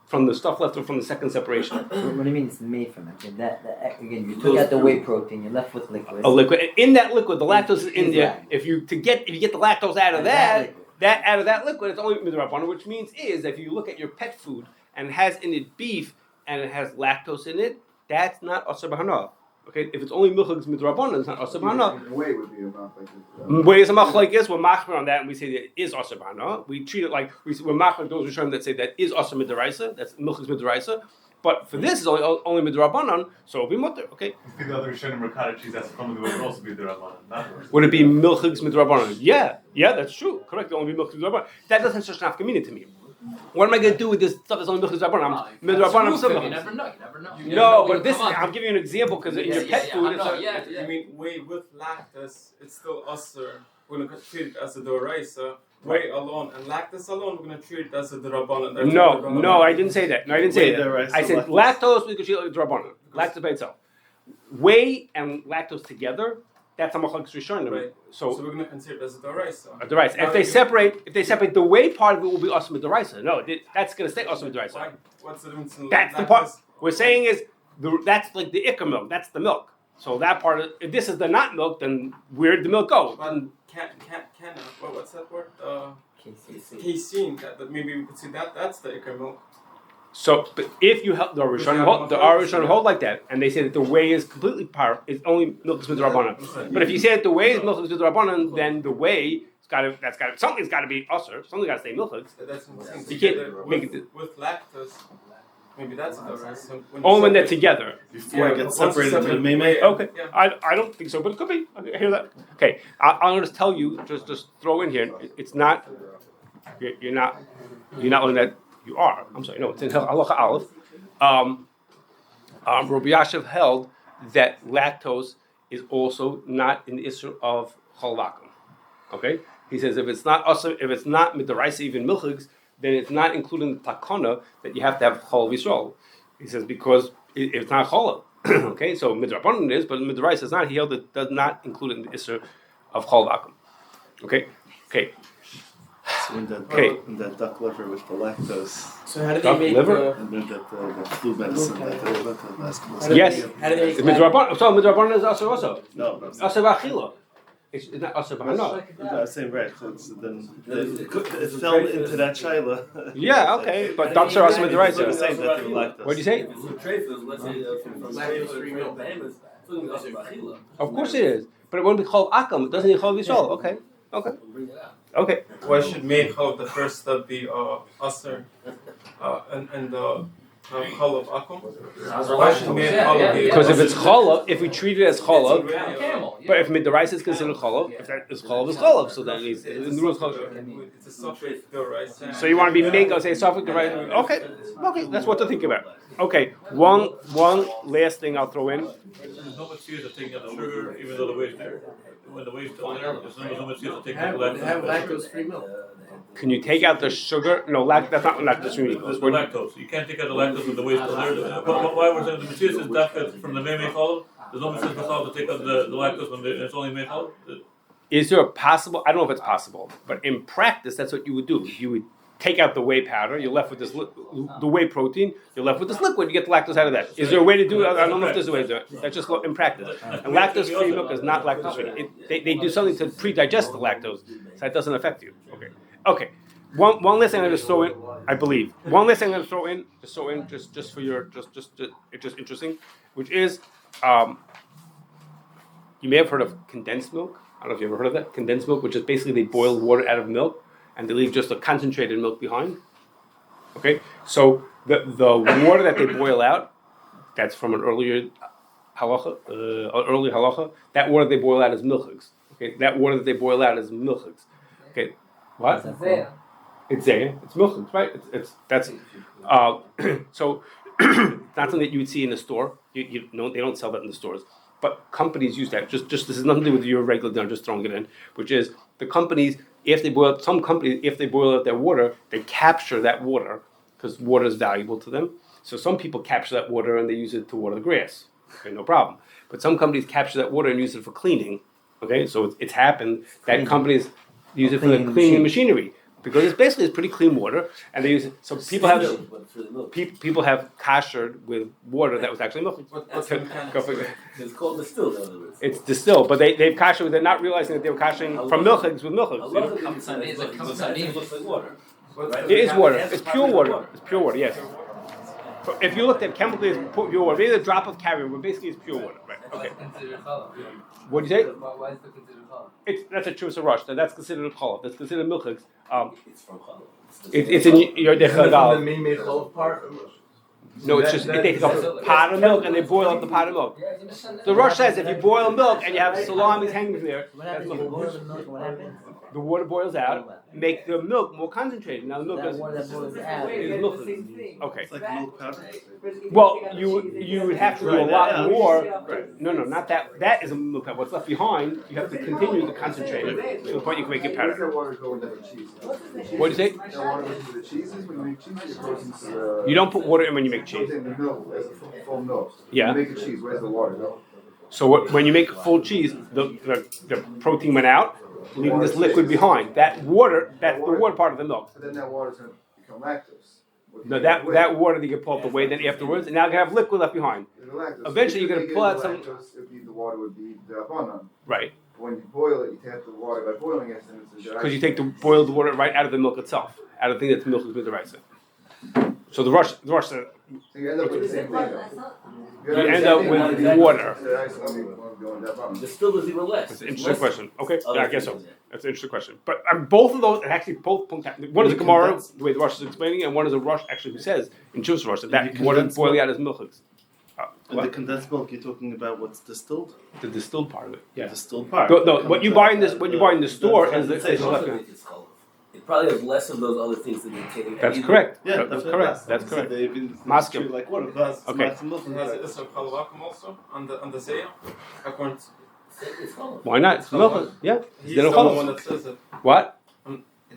from the stuff left from the second separation. What do you mean it's made from it? Okay, that again, you took out the whey protein, you're left with liquid. A liquid. In that liquid, the lactose is in there. If you get the lactose out of that liquid, it's only midrabanan, which means if you look at your pet food and it has in it beef and it has lactose in it, that's not asar b'hana. Okay, if it's only milchigs midrabanan, it's not asar b'hana. Whey would be a machlekes. Whey is a machlekes. We're machmer on that, and we say that it is asar b'hana. We treat it like we're machmer those Rishonim that say that is asar midaraisa. That's milchigs midaraisa. But for this is only midrabanan, so it'll be mutter. Okay. I think the other Rishonim or cottage cheese that's from the way would also be midrabanan. Would it be milchigs midrabanan? Yeah, that's true. Correct. It only be milchigs midrabanan. That doesn't such an nafkamina to me. What am I going to do with this stuff that's only milchigs midrabanan? Midrabanan. You never know. No, but this I'm giving you an example because in your pet food. You mean whey with lactose? It's still usher. We're gonna treat it as a doraisa. Whey alone and lactose alone, we're gonna treat it as a drabanan. No, I didn't say that. No, I didn't say that. I said lactose we could treat it like drabanan. Lactose by itself. Whey and lactose together. That's a machlokes rishonim. Right. So we're gonna consider it as a doraisa. A doraisa. If they separate the whey part of it will be asur midoraisa. No, that's gonna stay asur midoraisa. What's the difference in that's lactose? The part we're saying is that's like the ikar milk. That's the milk. So that part of if this is the not milk, then where'd the milk go? But what's that word? Casein. That maybe we could see that's the ikar milk. So, but if you help the Rishonim hold like that, and they say that the whey is completely pure, it's only milk is midrabanan. But if you say that the whey is milk is midrabanan, then the whey something's got to be usher. Something's got to stay milk. That's insane. You can't make it with lactose. Maybe that's the only when they're together. Before it gets separated into mei. Okay, I don't think so, but it could be. I hear that. Okay, I'll just tell you. Just throw in here. It's not. You're not only that. You are. I'm sorry. No, it's in Halacha Aleph. Rabbi Yashiv held that lactose is also not in the issue of chalav. Okay, he says if it's not midaraisa even milchigs, then it's not including the takana that you have to have chalav Yisroel. He says because it's not chalav. Okay, so midrabanan is, but midaraisa is not. He held it does not include it in the issue of chalav. Okay. So in that duck liver with the lactose. So how do they make liver? And then the flu medicine that they let the last Yes. How do they make Midrabanan. So midrabanan is also. No. Asur v'achila. It's not asur b'hana. No, same right. So it fell into that shaila. Yeah, okay, but ducks are asur midraisa. Saying that they were lactose. What do you say? Of course it is, but it won't be called akam. It doesn't need called Yisrael. Okay. Okay. Why should make chalav the first step be aser and the chalav akum? Why should make chalav be? Because if it's chalav, if we treat it as chalav, Camel. but if midaraisa is considered chalav, if that is chalav, so then it's in the rules chalav. It's a suffix doraisa. So you want to be mega, say suffix doraisa. Okay, that's what to think about. Okay, one last thing I'll throw in. There's no much use of taking out the sugar, even though the whey's there. When the whey's still there, there's no much use of taking out the lactose. Have lactose-free milk. Can you take out the sugar? No, that's not lactose free. The lactose. You can't take out the lactose when the whey's still there. Why we're saying the material is that from the main chalav? There's no sense to take out the lactose when it's only main chalav. Is there a possible? I don't know if it's possible, but in practice, that's what you would do. You would take out the whey powder. You're left with this the whey protein. You're left with this liquid. You get the lactose out of that. Is there a way to do it? I don't know if there's a way to do it. That's just in practice. And lactose free milk is not lactose free. They do something to pre-digest the lactose, so that doesn't affect you. Okay. One last thing I'm going to throw in, I believe. One last thing I'm going to throw in, just for your just interesting, which is you may have heard of condensed milk. I don't know if you ever heard of that. Condensed milk, which is basically they boil water out of milk and they leave just a concentrated milk behind. Okay, so the water that they boil out, that's from an earlier halacha. That water they boil out is milchigs. Okay, that water that they boil out is milchigs. Okay, what? It's zeh. It's milchigs, right? That's so. It's not something that you would see in the store. You know, they don't sell that in the stores. But companies use that. Just this has nothing to do with your regular dinner. Just throwing it in, which is the companies. If they boil out their water, they capture that water because water is valuable to them. So some people capture that water and they use it to water the grass. Okay, no problem. But some companies capture that water and use it for cleaning. Okay, so it's happened that companies use it for the cleaning machinery. Because it's pretty clean water, and they use it. So people have kosher with water that was actually milk. It's called distilled, in other words. It's distilled, but they've kosher. They're not realizing that they were koshering from milchigs with milchigs. A lot of it looks like water. It is water. It's pure water. It's pure water. Yes. If you looked at chemically, it's pure water. Maybe a drop of carrier, but basically it's pure water. Right. Okay. What do you say? Why is it considered chalav? That's a chus rush. That's considered a chalav. That's considered milchigs. It's from chalav. It's in your the main chalav part. No, it's just they take a pot of milk and they boil up the pot of milk. The Rosh says if you boil milk and you have salamis hanging there, that's milk. The water boils out, make the milk more concentrated. Now the milk is milk. Okay. It's like milk powder. Well, you would have to do a lot more. No, not that. That is a milk powder. What's left behind, you have to continue to concentrate it to the point you can make it powder. What do you say? You don't put water in when you make cheese. Yeah. When you make a cheese, where's the water? No? So when you make full cheese, the protein went out, leaving this liquid behind. That's the water part of the milk. But then that water's going to become lactose. No, that water that you can pull up the whey then afterwards, and now you have liquid left behind. Eventually you're going to pull out some. The water would be the abanan. Right. When you boil it, you tap the water by boiling it. Because you take the boiled water right out of the milk itself, out of the thing that's milk with the rice. So the rush. So you end up with the same thing. You end up with water. Distilled is even less. That's an interesting question. Okay, yeah, I guess so. That's an interesting question. But both of those, actually, both one is a Gemara, the way the Rosh is explaining it, and one is a Rosh actually who says in Chus Rosh that water boiling out is milchigs. And the condensed milk, you're talking about what's distilled? The distilled part of it. Yeah. The distilled part. No, what you buy in the store is the It probably has less of those other things that you take. That's correct. Yeah, that's correct. That's correct. Moscow. Like water. Okay. Has it chalav also on the zeya? According to Why not? It's milk. Yeah. He's the one that says it. What?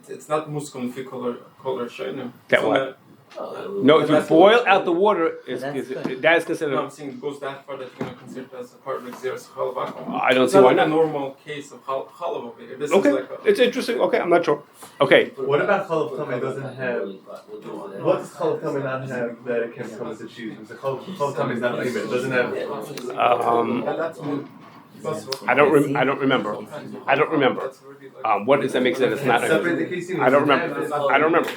It's not muskum fi color shaynim. That what? No, if you boil out the water, that is considered. No, I'm saying it goes that far that you're going to consider it as a part of Xeris chalav. I don't see why not. It's not a normal case of chalav over here. This okay, is like it's interesting. Okay, I'm not sure. Okay. What about chalav tamei doesn't have? What does chalav tamei not have that it can come as a cheese? The chalav tamei is not like it doesn't have. I don't remember. What is that makes it? It's not. I don't remember.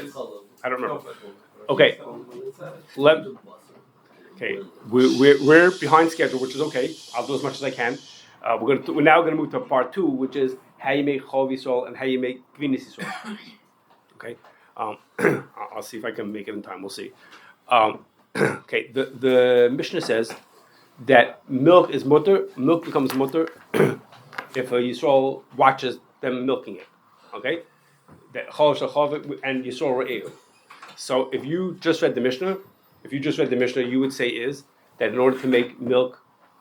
Okay. We're behind schedule, which is okay. I'll do as much as I can. We're now going to move to part 2, which is how you make chalav Yisroel and how you make gevinas Yisroel. Okay, I'll see if I can make it in time. We'll see. Okay, the Mishnah says that milk is mutter. Milk becomes mutter if a Yisrael watches them milking it. Okay, that chalav shel and Yisrael re'eu. So if you just read the Mishnah, you would say is that in order to make milk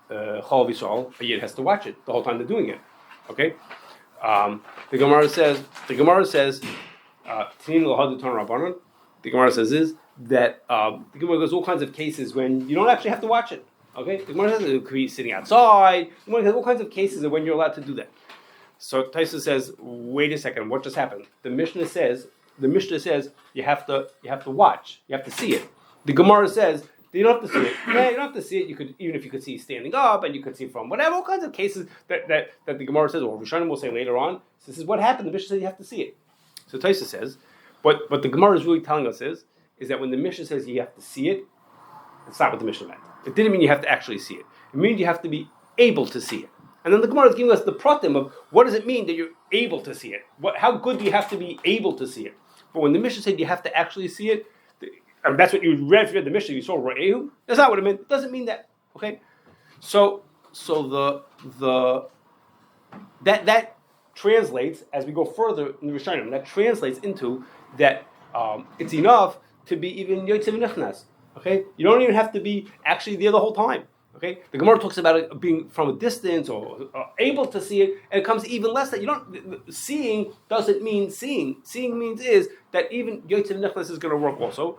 chalav Yisrael, a yid has to watch it the whole time they're doing it. Okay, the Gemara says. The Gemara says is that the Gemara goes all kinds of cases when you don't actually have to watch it. Okay, the Gemara says it could be sitting outside. The Gemara has all kinds of cases of when you're allowed to do that. So Taisa says, wait a second, what just happened? The Mishnah says you have to watch, you have to see it. The Gemara says you don't have to see it. Yeah, you don't have to see it. You could, even if you could see standing up and you could see from whatever, all kinds of cases that the Gemara says, or Rishonim will say later on. So this is what happened. The Mishnah says you have to see it. So Taisa says, but the Gemara is really telling us is that when the Mishnah says you have to see it, it's not what the Mishnah meant. It didn't mean you have to actually see it. It means you have to be able to see it. And then the Gemara is giving us the pratim of what does it mean that you're able to see it? How good do you have to be able to see it? But when the Mishnah said you have to actually see it, that's what you read. If you read the Mishnah, you saw Ra'ehu. That's not what it meant. It doesn't mean that. Okay, so that translates as we go further in the Rishonim. That translates into that it's enough to be even Yotzeh v'nichnas. Okay, you don't even have to be actually there the whole time. Okay, the Gemara talks about it being from a distance or able to see it, and it comes even less that you don't. Seeing doesn't mean seeing. Seeing means is that even Yotzeh v'nichnas is going to work also,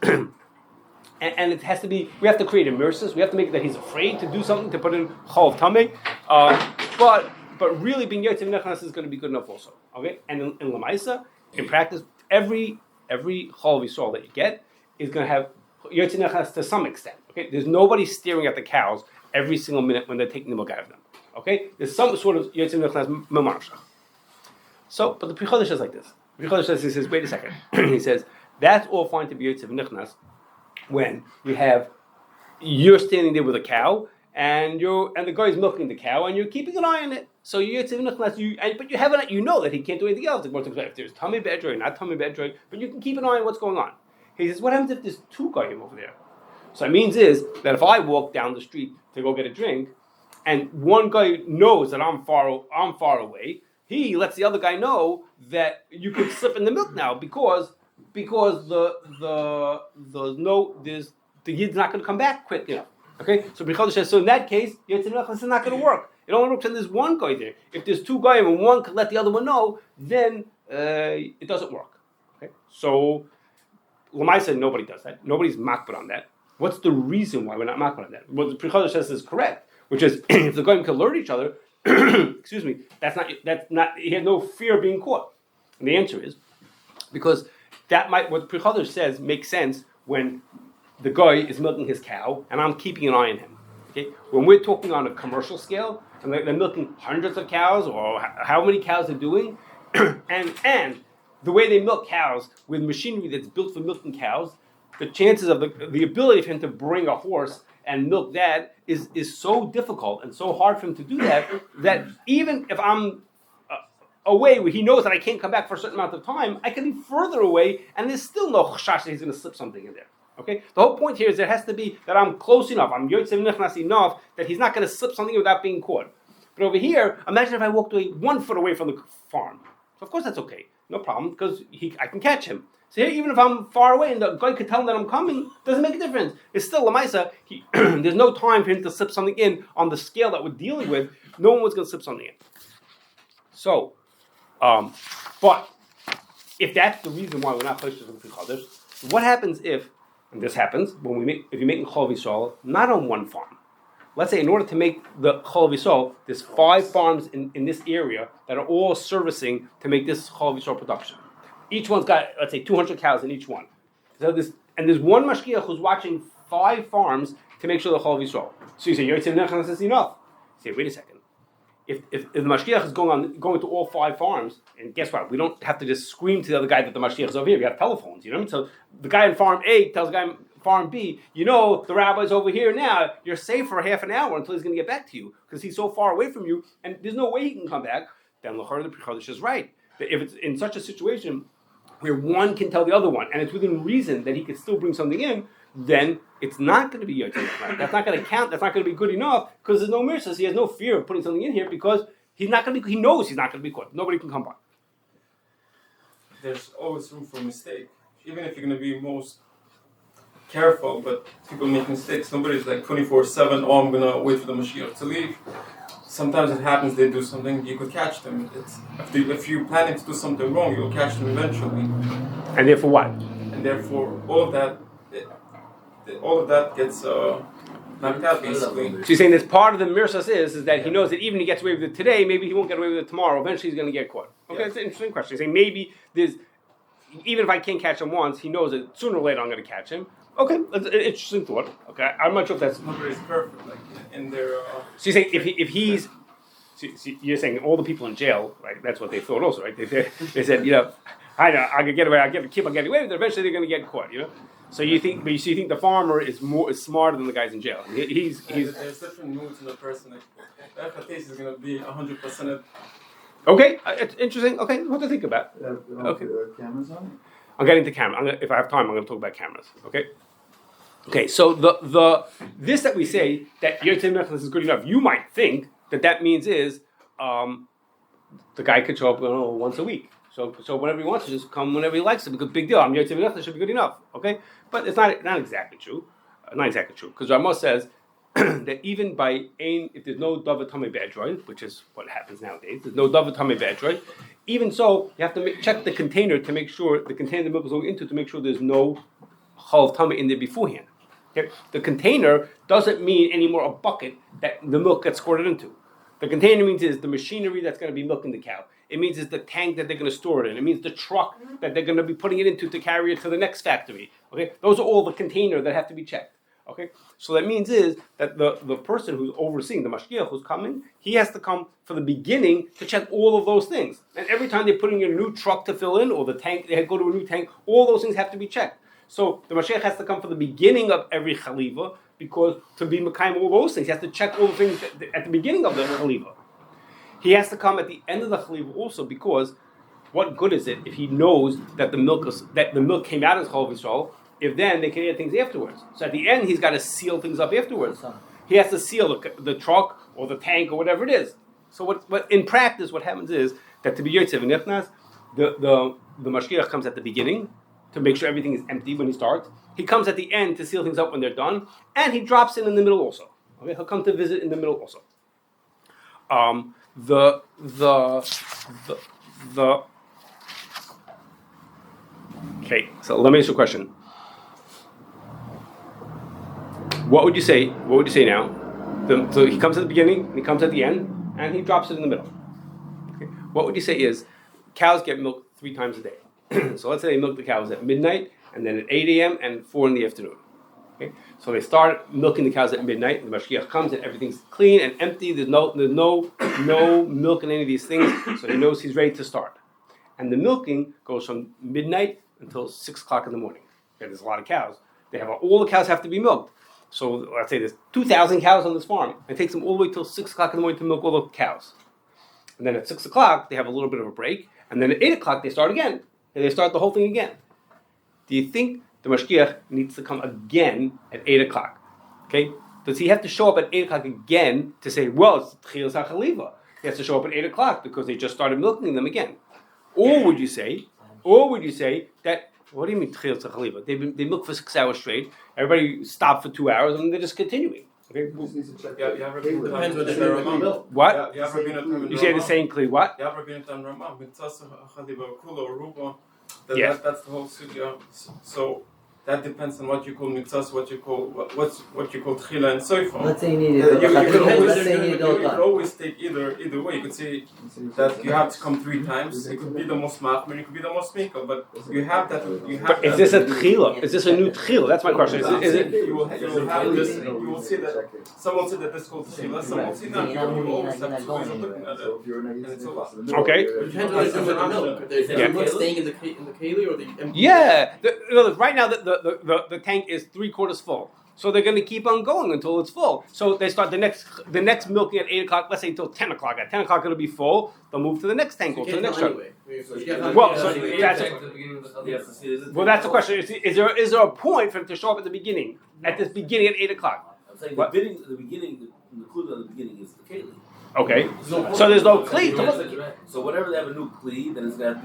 and it has to be. We have to create immersives. We have to make it that he's afraid to do something to put in chalav tamei, but really being Yotzeh v'nichnas is going to be good enough also. Okay, and in Lamaisa, in practice, every chalav Yisrael that you get is going to have Yotzeh v'nichnas to some extent. Okay, there's nobody staring at the cows every single minute when they're taking the milk out of them. Okay, there's some sort of Yotzeh v'nichnas mamarsha. So, but the Pri Chodesh says like this. The Pri Chodesh says, he says, wait a second. He says that's all fine to be Yotzeh v'nichnas when you're standing there with a cow and the guy is milking the cow and you're keeping an eye on it. So you're Yotzeh v'nichnas, but you have it. You know that he can't do anything else. If there's tummy bedroy, not tummy bedroy, but you can keep an eye on what's going on. He says, what happens if there's two guys over there? So it means is that if I walk down the street to go get a drink, and one guy knows that I'm far away, he lets the other guy know that you could slip in the milk now because the yid's not going to come back quick enough. Okay, so Pri Chodesh says, so in that case, Yotzeh v'nichnas is not going to work. It only works when there's one guy there. If there's two guys and one could let the other one know, then it doesn't work. Okay, so Lamai said nobody does that. Nobody's makbid on that. What's the reason why we're not makbid on that? What the Pri Chodesh says is correct, which is if the goyim can alert each other, excuse me, that's not. He had no fear of being caught. And the answer is because what Pri Chodesh says makes sense when the guy is milking his cow and I'm keeping an eye on him. Okay, when we're talking on a commercial scale and they're milking hundreds of cows or how many cows they're doing, and the way they milk cows with machinery that's built for milking cows, the chances of the ability for him to bring a horse and milk that is so difficult and so hard for him to do that even if I'm away where he knows that I can't come back for a certain amount of time, I can be further away and there's still no chashash that he's going to slip something in there. Okay, the whole point here is there has to be that I'm close enough, I'm Yotzeh v'nichnas enough that he's not going to slip something without being caught. But over here, imagine if I walked away 1 foot away from the farm. So of course that's okay, no problem, because I can catch him. So here, even if I'm far away and the guy could tell him that I'm coming, doesn't make a difference. It's still Lamaisa. There's no time for him to slip something in on the scale that we're dealing with. No one was going to slip something in. So, but if that's the reason why we're not Kosher with the Chodesh, what happens if, and this happens if you're making chalav Yisroel not on one farm? Let's say in order to make the chalav Yisroel, there's 5 farms in this area that are all servicing to make this chalav Yisroel production. Each one's got, let's say, 200 cows in each one. So there's one mashgiach who's watching 5 farms to make sure the chalav Yisroel. So you say, Yotzeh v'nichnas is enough. You say, wait a second. If the mashgiach is going to all 5 farms, and guess what? We don't have to just scream to the other guy that the mashgiach is over here. We have telephones, you know. So the guy in farm A tells the guy in farm B, the rabbi's over here now. You're safe for half an hour until he's going to get back to you because he's so far away from you, and there's no way he can come back. then l'chara the Pri Chodesh is right. That if it's in such a situation where one can tell the other one, and it's within reason that he could still bring something in, then it's not going to be Yotzeh. That's not going to count. That's not going to be good enough because there's no mirsa. He has no fear of putting something in here because he's not going to be. He knows he's not going to be caught. Nobody can come by. There's always room for mistake. Even if you're going to be most careful, but people make mistakes. Nobody's like 24/7. Oh, I'm going to wait for the Mashiach to leave. Sometimes it happens. They do something. You could catch them. If you're planning to do something wrong, you'll catch them eventually. And therefore, what? And therefore, all of that gets knocked out basically. So you're saying this part of the mirsas is that he knows that even if he gets away with it today, maybe he won't get away with it tomorrow. Eventually, he's going to get caught. Okay, That's an interesting question. You're saying maybe even if I can't catch him once, he knows that sooner or later I'm going to catch him. Okay, that's an interesting thought. Okay, I'm not sure if that's. Nobody's perfect, like in their. So you're saying if he's. So you're saying all the people in jail, right? That's what they thought also, right? They said, I know I could get away. Keep on getting away with it. Eventually, they're going to get caught. So you think the farmer is smarter than the guys in jail? He's There's different moods in a person. Like, that taste is going to be 100%. Okay, it's interesting. Okay, what to think about? Okay, Cameras on? I'm getting to camera. If I have time, I'm going to talk about cameras. Okay. Okay. So this that we say that Yotzeh Mechnas is good enough, you might think that means is the guy could show up once a week. So whenever he wants to, just come whenever he likes to. Because big deal. I'm Yotzeh Mechnas should be good enough. Okay, but it's not exactly true. Not exactly true because Ramos says that even by if there's no David Tamei Bedroid, which is what happens nowadays, there's no David Tamei Bedroid. Even so, you have to check the container to make sure the container the milk is going into to make sure there's no chalav tamei in there beforehand. Okay? The container doesn't mean anymore a bucket that the milk gets squirted into. The container means is the machinery that's going to be milking the cow. It means is the tank that they're going to store it in. It means the truck that they're going to be putting it into to carry it to the next factory. Okay, those are all the container that have to be checked. Okay, so that means is that the person who's overseeing the mashgiach who's coming, he has to come for the beginning to check all of those things. And every time they're putting in a new truck to fill in or the tank, they go to a new tank. All those things have to be checked. So the mashgiach has to come for the beginning of every chaliva because to be mekayim all those things, he has to check all the things at the beginning of the chaliva. He has to come at the end of the chaliva also because what good is it if he knows that the milk came out as chalav Yisroel? If then they can add things afterwards. So at the end, he's got to seal things up afterwards. He has to seal the truck or the tank or whatever it is. So what in practice, what happens is that to be Yotzeh V'Nichnas, the mashgiach comes at the beginning to make sure everything is empty when he starts. He comes at the end to seal things up when they're done, and he drops in the middle also. Okay, he'll come to visit in the middle also. Okay, so let me ask you a question. What would you say? What would you say now? So he comes at the beginning, and he comes at the end, and he drops it in the middle. Okay. What would you say is cows get milked 3 times a day? So let's say they milk the cows at midnight, and then at 8 a.m. and 4 in the afternoon. Okay. So they start milking the cows at midnight. The mashgiach comes and everything's clean and empty. There's no milk in any of these things. So he knows he's ready to start. And the milking goes from midnight until 6 o'clock in the morning. Okay, there's a lot of cows. All the cows have to be milked. So let's say there's 2,000 cows on this farm. It takes them all the way till 6 o'clock in the morning to milk all the cows. And then at 6 o'clock, they have a little bit of a break. And then at 8 o'clock, they start again. And they start the whole thing again. Do you think the mashgiach needs to come again at 8 o'clock? Okay? Does he have to show up at 8 o'clock again to say, well, it's Tchilas HaChaliva? He has to show up at 8 o'clock because they just started milking them again. Or would you say that, what do you mean Tchilas HaChaliva? They milk for 6 hours straight. Everybody stopped for 2 hours and they're just continuing. Okay? Depends what the Ramah. What? You say the same Kli, what? Yes. That's the whole sugya. So that depends on what you call mitzvahs, what you call tchila and soifa. Let's say you need it. You could always take either way. You could say that you have to come 3 times. It could be the most machmir, it could be the most mikal, but you have that. But is this a tchila? Is this a new tchila? That's my question. Is it? You will have this. You will see that someone said that this called tchila. Someone will say no. You will always have 2 ways of looking at it, and it's a lot. Okay. It depends on the milk. Is the milk staying in the keli or the empty? Yeah. Right now the tank is 3/4 full. So they're going to keep on going until it's full. So they start the next milking at 8 o'clock. Let's say until 10 o'clock. At 10 o'clock it'll be full. They'll move to the next tank or to the next truck. Well, so that's the question. Is there a point for it to show up at the beginning? At this beginning at 8 o'clock? I'm saying the beginning, the clue at the beginning is the keli. Okay. So there's no kli. So whenever they have a new kli, then it's gonna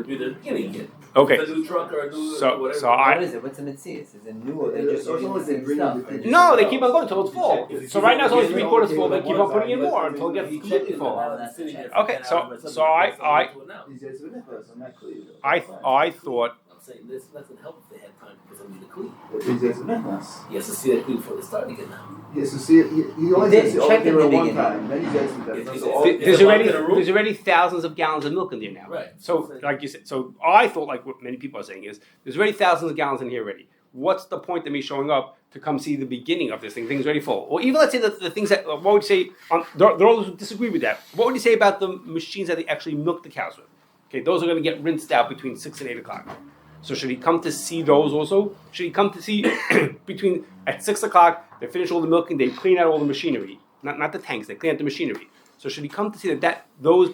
be the beginning again. Okay. It's a new truck or a new whatever. What is it? What's the mitzvah? Is it new or they just using the same stuff? No, they keep on going until it's full. So right now it's only 3/4 full. They keep on putting in more until it gets completely full. Okay. So I thought. I'm saying this doesn't help if they had time because I need a kli. Yes, to see that kli before they start again now. Yes, you see, you only Did see all check in the one beginning. time. Then you guys see that. There's already thousands of gallons of milk in there now. Right. So like you said, so I thought like what many people are saying is there's already thousands of gallons in here already. What's the point of me showing up to come see the beginning of this thing? Things already full. Or even let's say that the things that what would you say? There are those who disagree with that. What would you say about the machines that they actually milk the cows with? Okay, those are going to get rinsed out between 6 and 8 o'clock. So should he come to see those also? Should he come to see between at 6 o'clock? They finish all the milking. They clean out all the machinery, not the tanks. They clean out the machinery. So should he come to see that the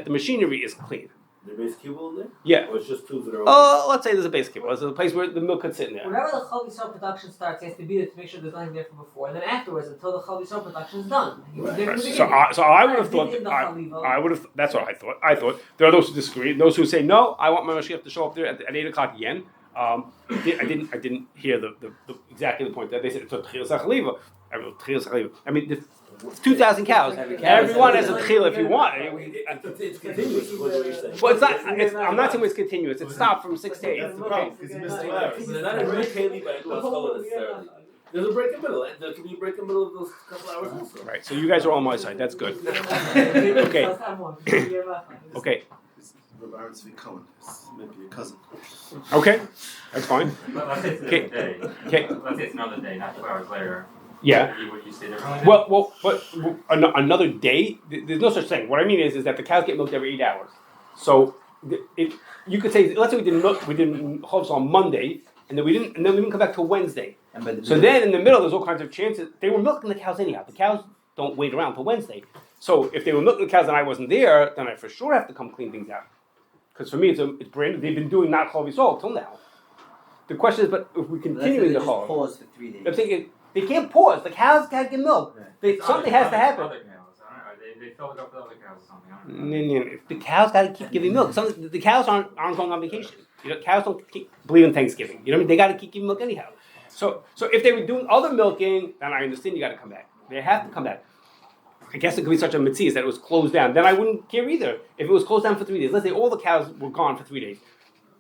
machinery is clean? The base kibble in there? Yeah. Or it's just tubes that are Let's say there's a base kibble. There's a place where the milk could sit in there. Whenever the chalav Yisroel production starts, he has to be there to make sure there's nothing there from before, and then afterwards, until the chalav Yisroel production is done. He was there from the beginning. So I would have thought. I would have. That's what I thought. There are those who disagree. Those who say no. I want my Mashiach to show up there at 8 o'clock again. I didn't hear the exactly the point that they said it's a tchil sachaliva. I mean, there's 2,000 cows. Everyone has a tchil if you want. It's continuous. Is what you're saying. Well, it's not. I'm not saying it's continuous. It's stopped from 6 to 8. That's the problem. Because they're not in real keli by Yisroel necessarily. There's a break in the middle. There can be a break in the middle of those couple hours also. Right. So you guys are on my side. That's good. Okay. Okay. Aaron's Cohen. Maybe your cousin. Okay, that's fine. Let's say it's Okay. another day. Okay. Let's say it's another day, not 2 hours later. Yeah. Would you say differently? Well, but another day. There's no such thing. What I mean is that the cows get milked every 8 hours. So you could say, let's say we did chalav on Monday, and then we didn't come back till Wednesday. So then in the middle, there's all kinds of chances. They were milking the cows anyhow. The cows don't wait around till Wednesday. So if they were milking the cows and I wasn't there, then I for sure have to come clean things out. Because for me, it's brand new. They've been doing not chalav Yisroel till now. The question is, but if we continue the chalav, pause for 3 days. I'm thinking they can't pause. The cows can't get milk. Something has to happen. They filled it up with other cows or something. I don't know. The cows got to keep giving milk. The cows aren't going on vacation. Cows don't believe in Thanksgiving. You know what I mean? They got to keep giving milk anyhow. So if they were doing other milking, then I understand you got to come back. They have to come back. I guess it could be such a mitzvah that it was closed down. Then I wouldn't care either. If it was closed down for 3 days, let's say all the cows were gone for 3 days,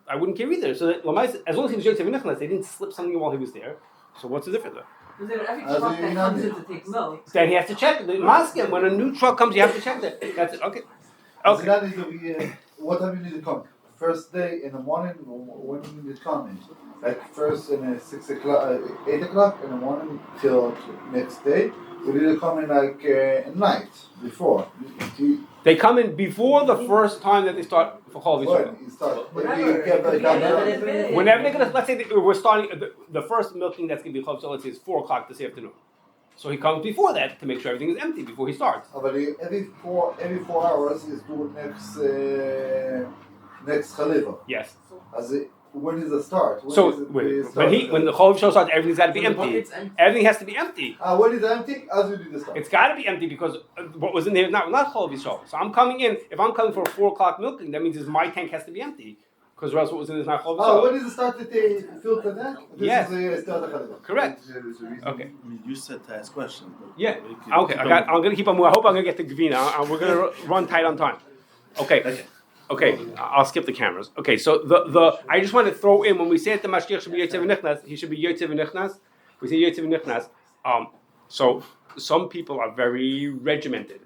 I wouldn't care either. So that, as long as he was Yotzeh, they didn't slip something while he was there. So what's the difference there? Because then every truck that comes in to take milk. Then he has to check. The masking, when a new truck comes, you have to check that. That's it. Okay. What time you need to come? First day in the morning, when you need to come in? Like first in 6 o'clock, 8 o'clock in the morning till next day. We need to come in like night before. They come in before the first time that they start for chalav Yisroel. Whenever they're gonna, let's say we're starting the first milking that's gonna be chalav Yisroel, let's say it's 4 o'clock this afternoon. So he comes before that to make sure everything is empty before he starts. But every 4 hours is doing next chaliva. Yes. When is the start? When the chalav Yisroel starts, everything's got to be empty. Everything has to be empty. When is empty? As we do the start. It's got to be empty because what was in there is not chalav Yisroel. So I'm coming in. If I'm coming for 4 o'clock milking, that means my tank has to be empty because or else what was in there is not chalav Yisroel. When is the start that they filter that? Yes. Is the chaliva. Correct. Okay. You said to ask questions. Yeah. Okay. I'm going to keep on moving. I hope I'm going to get to Gevina. We're going to run tight on time. Okay, I'll skip the cameras. Okay, so the I just want to throw in when we say that the Mashiach should be Yotzeh v'nichnas, he should be Yotzeh v'nichnas. We say Yotzeh v'nichnas. So some people are very regimented.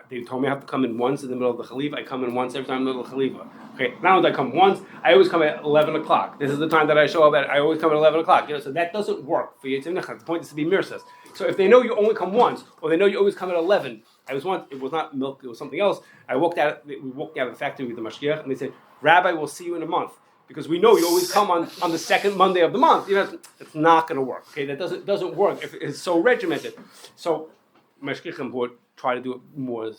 They told me I have to come in once in the middle of the chaliva. I come in once every time in the middle of the chaliva. Okay, not only do I come once, I always come at 11 o'clock. This is the time that I show up at. I always come at 11 o'clock. So that doesn't work for Yotzeh v'nichnas. The point is to be mirsas. So if they know you only come once, or they know you always come at 11. It was not milk, it was something else. We walked out of the factory with the Mashiach, and they said, Rabbi, we'll see you in a month. because we know you always come on the second Monday of the month. It's not going to work. Okay, that doesn't work if it's so regimented. So mashgichim who try to do it more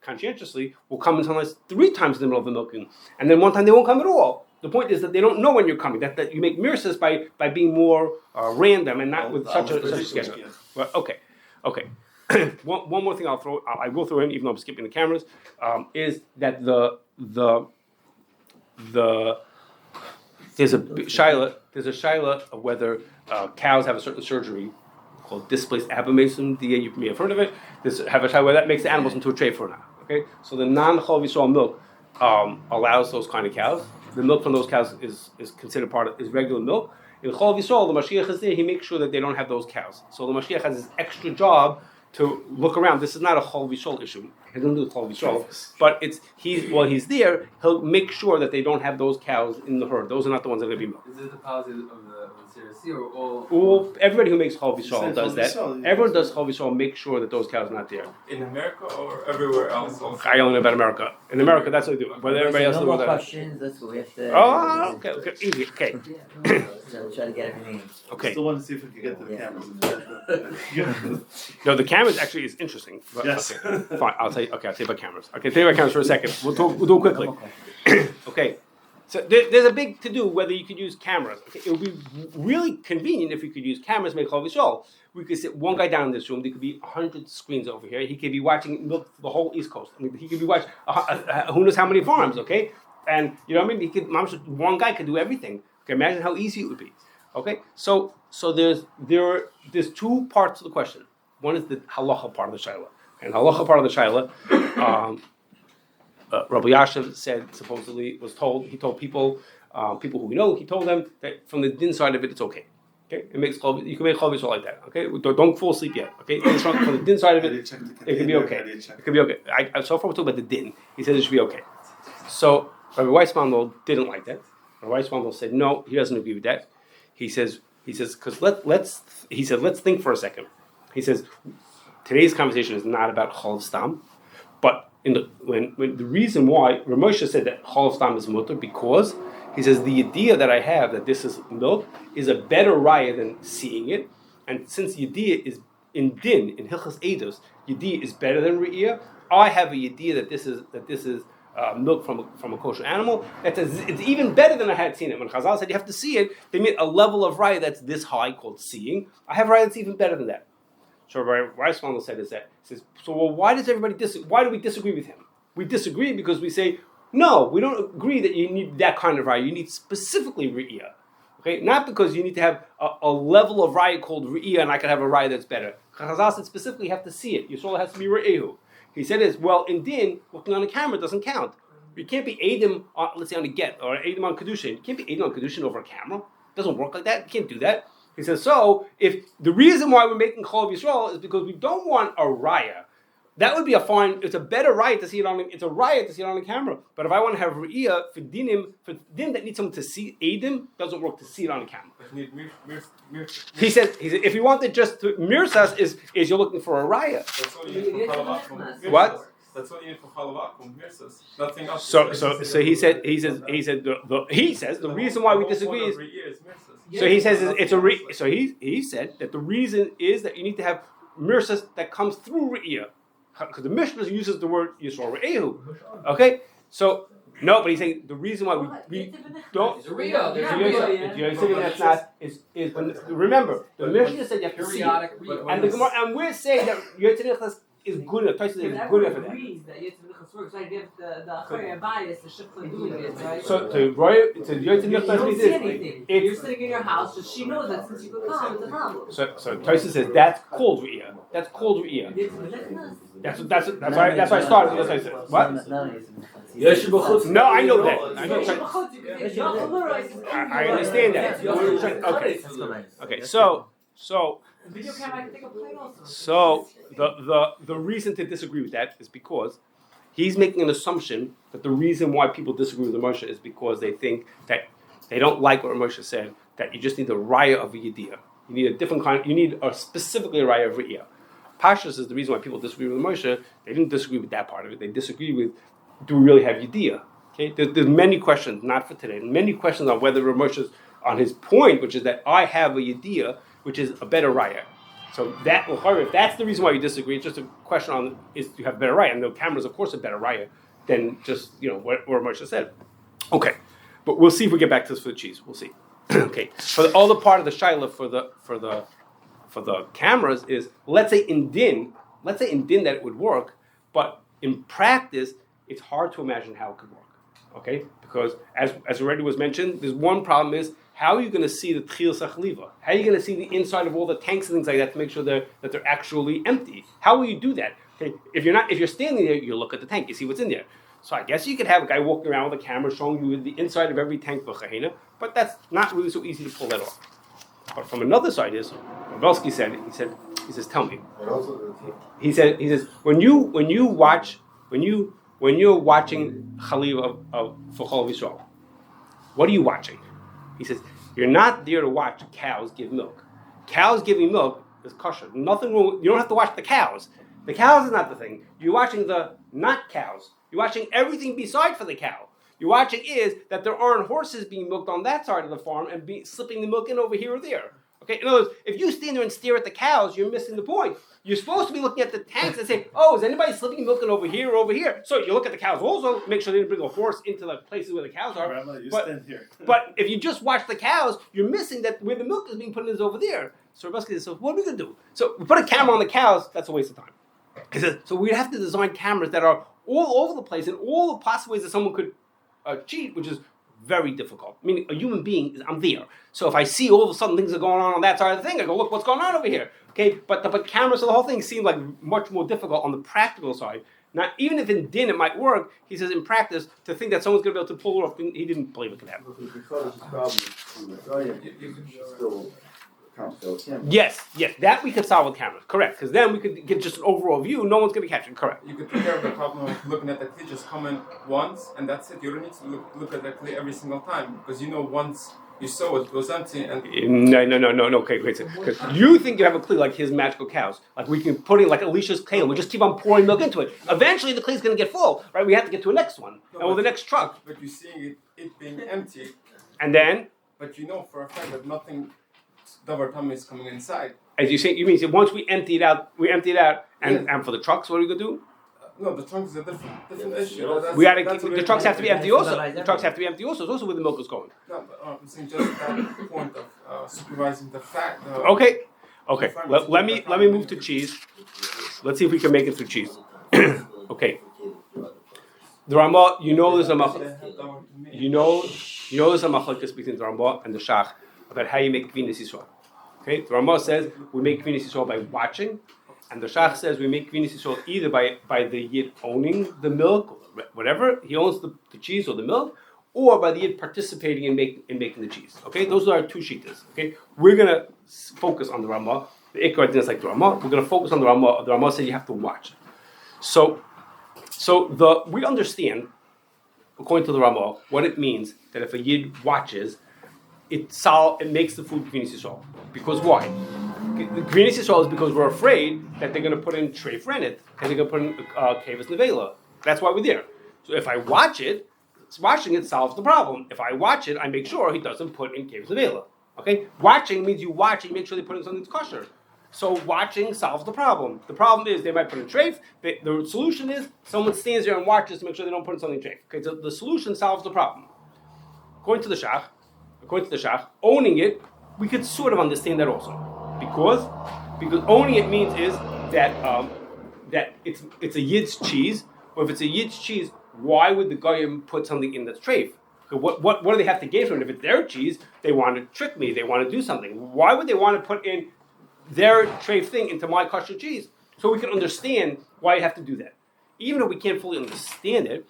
conscientiously will come and sometimes 3 times in the middle of the milking, and then one time they won't come at all. The point is that they don't know when you're coming. That you make mirsas by being more random and not with such a schedule. Well, okay. one more thing I will throw in, even though I'm skipping the cameras, is that the there's a shaila of whether cows have a certain surgery called displaced abomasum. You may have heard of it. Have a shaila where that makes the animals into a tray for now. Okay, so the non-chalav Yisroel milk allows those kind of cows. The milk from those cows is considered is regular milk. In chalav Yisroel, the Mashiach is there. He makes sure that they don't have those cows. So the Mashiach has this extra job to look around. This is not a chalav Yisroel issue. He doesn't do chalav Yisroel, but while he's there, he'll make sure that they don't have those cows in the herd. Those are not the ones that are going to be milked. Is it the policy of the CRC or all? Everybody who makes chalav Yisroel does that. Everyone does chalav Yisroel. Make sure that those cows are not there. In America or everywhere else? I only know about America. In America, that's what they do. But everybody else no knows more that. questions. That's what we have to. Oh, okay, easy. Okay. So try to get everything. Okay. Still want to see if we can get to the cameras. No, the cameras actually is interesting. But, Yes. Okay, fine. I'll tell you about cameras. Okay, tell you about cameras for a second. We'll do it quickly. Okay. So there's a big to-do whether you could use cameras. Okay, it would be really convenient if we could use cameras, make chalav Yisroel. We could sit one guy down in this room. There could be 100 screens over here. He could be watching milk for the whole East Coast. I mean, he could be watching who knows how many farms. Okay, and you know what I mean. One guy could do everything. Okay, imagine how easy it would be. Okay, so there's 2 parts to the question. One is the halacha part of the shaila, and halacha part of the shaila. Rabbi Yashiv said supposedly he told people who we know, he told them that from the din side of it, it's okay. Okay, you can make chalav Yisroel like that. Okay, don't fall asleep yet. Okay, from the din side of it, it can be okay. It can be okay. So far we're talking about the din. He said it should be okay. So Rabbi Weissman didn't like that. Rabbi Weissman said no, he doesn't agree with that. He says because let's think for a second. He says today's conversation is not about chalav stam, but when the reason why Ramosha said that chalav stam is mutter, because he says the idea that I have that this is milk is a better raya than seeing it, and since yediyah is in din in hilchas eidos, yediyah is better than re'iyah. I have a yediyah that this is milk from a kosher animal. It's even better than I had seen it. When Chazal said you have to see it, they mean a level of raya that's this high called seeing. I have raya that's even better than that. So Rabbi Weissman said he says, so well, why do we disagree with him? We disagree because we say, no, we don't agree that you need that kind of raya. You need specifically re'iyah. Okay, not because you need to have a level of raya called re'iyah and I can have a raya that's better. Chazal said specifically you have to see it. Yisroel has to be re'ehu. He said in din, looking on the camera doesn't count. You can't be Adam, let's say on a get, or Adam on Kedushin. You can't be Adam on Kedushin over a camera. It doesn't work like that. You can't do that. He says, so if the reason why we're making chalav Yisroel is because we don't want a raya, that would be it's a better raya to see it it's a raya to see it on the camera. But if I want to have re'iyah for din that needs someone to see Adam, doesn't work to see it on the camera. He said if you want it just to mirsas is you're looking for a raya. What? That's what you need for chalav mirsas. Nothing else. So he says the reason why we disagree is. So he says he said that the reason is that you need to have mirsas that comes through re'iyah, because the Mishnah uses the word Yisroel re'ehu. Okay, so no, but he's saying the reason why we don't. It's real. That's not is when remember the Mishnah said you have to see it, and the Gemara and we're saying that Yotzeh is good enough. Tyson is good enough for that. So I give the Achaya bias, the shifra doing it, right? So to Yotzeh you don't see anything. You're sitting in your house, so she knows that since you could come, it's a problem. So Tyson says that's called re'iyah. That's called re'iyah. That's why I started. That's why I said what? No, I know that. I understand that. Okay. So the reason to disagree with that is because he's making an assumption that the reason why people disagree with Moshe is because they think that they don't like what Moshe said, that you just need the raya of a yediyah. You need a different kind. You need specifically a raya of re'iyah. Kashrus is the reason why people disagree with Moshe. They didn't disagree with that part of it. They disagree with, do we really have yediyah? Okay, there's many questions, not for today. Many questions on whether Rav Moshe, on his point, which is that I have a yediyah, which is a better raya. So that, if that's the reason why you disagree, it's just a question on is you have better raya, and the camera is of course a better raya than just what Rav Moshe said. Okay, but we'll see if we get back to this for the cheese. We'll see. Okay, for the other part of the shaila for the cameras is let's say in din that it would work, but in practice it's hard to imagine how it could work. Okay, because as already was mentioned, there's one problem is how are you going to see the tchil sachliva? How are you going to see the inside of all the tanks and things like that to make sure that they're actually empty? How will you do that? Okay, if you're standing there, you look at the tank, you see what's in there. So I guess you could have a guy walking around with a camera showing you the inside of every tank v'chahena, but that's not really so easy to pull that off. But from another side is, Belsky said, he says, tell me. He says, when you're watching chaliv of for chalav Yisroel, what are you watching? He says, you're not there to watch cows give milk. Cows giving milk is kosher. Nothing wrong. You don't have to watch the cows. The cows is not the thing. You're watching the not cows. You're watching everything beside for the cow. You're watching is that there aren't horses being milked on that side of the farm and slipping the milk in over here or there. Okay, in other words, if you stand there and stare at the cows, you're missing the point. You're supposed to be looking at the tanks and say, oh, is anybody slipping milk in over here or over here? So you look at the cows also, make sure they didn't bring a horse into the places where the cows are. Stand here. But if you just watch the cows, you're missing that where the milk is being put in is over there. So basically, so what are we going to do? So we put a camera on the cows, that's a waste of time. He says, so we have to design cameras that are all over the place in all the possible ways that someone could cheat, which is very difficult. I mean, a human being I'm there. So if I see all of a sudden things are going on that side of the thing, I go, look what's going on over here. Okay, but cameras for the whole thing seem like much more difficult on the practical side. Now, even if in din it might work, he says in practice, to think that someone's going to be able to pull it off, he didn't believe it could happen. Yes, that we could solve with cameras, correct. Because then we could get just an overall view, no one's going to catch it, correct. You could take care of the problem of looking at the kli, just comment once, and that's it. You don't need to look at the kli every single time, because once you saw it goes empty and... No, okay, wait. Because you think you have a kli like his magical cows. Like we can put in like Alicia's kale, we just keep on pouring milk into it. Eventually the kli is going to get full, right? We have to get to a next one, or the next truck. But you're seeing it being empty. And then? But you know for a fact that nothing... Davar tummy is coming inside. As you say, you mean once we empty it out, and for the trucks, what are we gonna do? No, the trunk is a different issue. The trucks have to be empty also. The trucks have to be empty also. It's also where the milk is going. No, but I'm saying just that point of supervising the fact. Okay. Let me move to cheese. Let's see if we can make it through cheese. Okay. The Ramah, there's a machlokes between the Ramah and the Shach about how you make gevinas Yisroel. Okay, the Ramah says we make gevinas Yisroel by watching, and the Shach says we make gevinas Yisroel either by the Yid owning the milk, whatever he owns the cheese or the milk, or by the Yid participating in making the cheese. Okay, those are our two shittas. Okay, we're gonna focus on the Ramah. The Ikar didn't like the Ramah. We're gonna focus on the Ramah. The Ramah said you have to watch. So we understand, according to the Ramah, what it means that if a Yid watches, it makes the food gevinas Yisroel. Because why? The gevinas Yisroel is because we're afraid that they're going to put in treif rennet and they're going to put in kavis nevela. That's why we're there. So if I watch it, watching it solves the problem. If I watch it, I make sure he doesn't put in kavis nevela. Okay? Watching means you watch and make sure they put in something that's kosher. So watching solves the problem. The problem is they might put in treif. The solution is someone stands there and watches to make sure they don't put in something treif. Okay, so the solution solves the problem. According to the Shach, owning it, we could sort of understand that also, because owning it means is that it's a Yid's cheese, or if it's a Yid's cheese, why would the Goyim put something in that's treif? What do they have to gain from it? If it's their cheese, they want to trick me, they want to do something. Why would they want to put in their treif thing into my kosher cheese? So we can understand why you have to do that. Even if we can't fully understand it,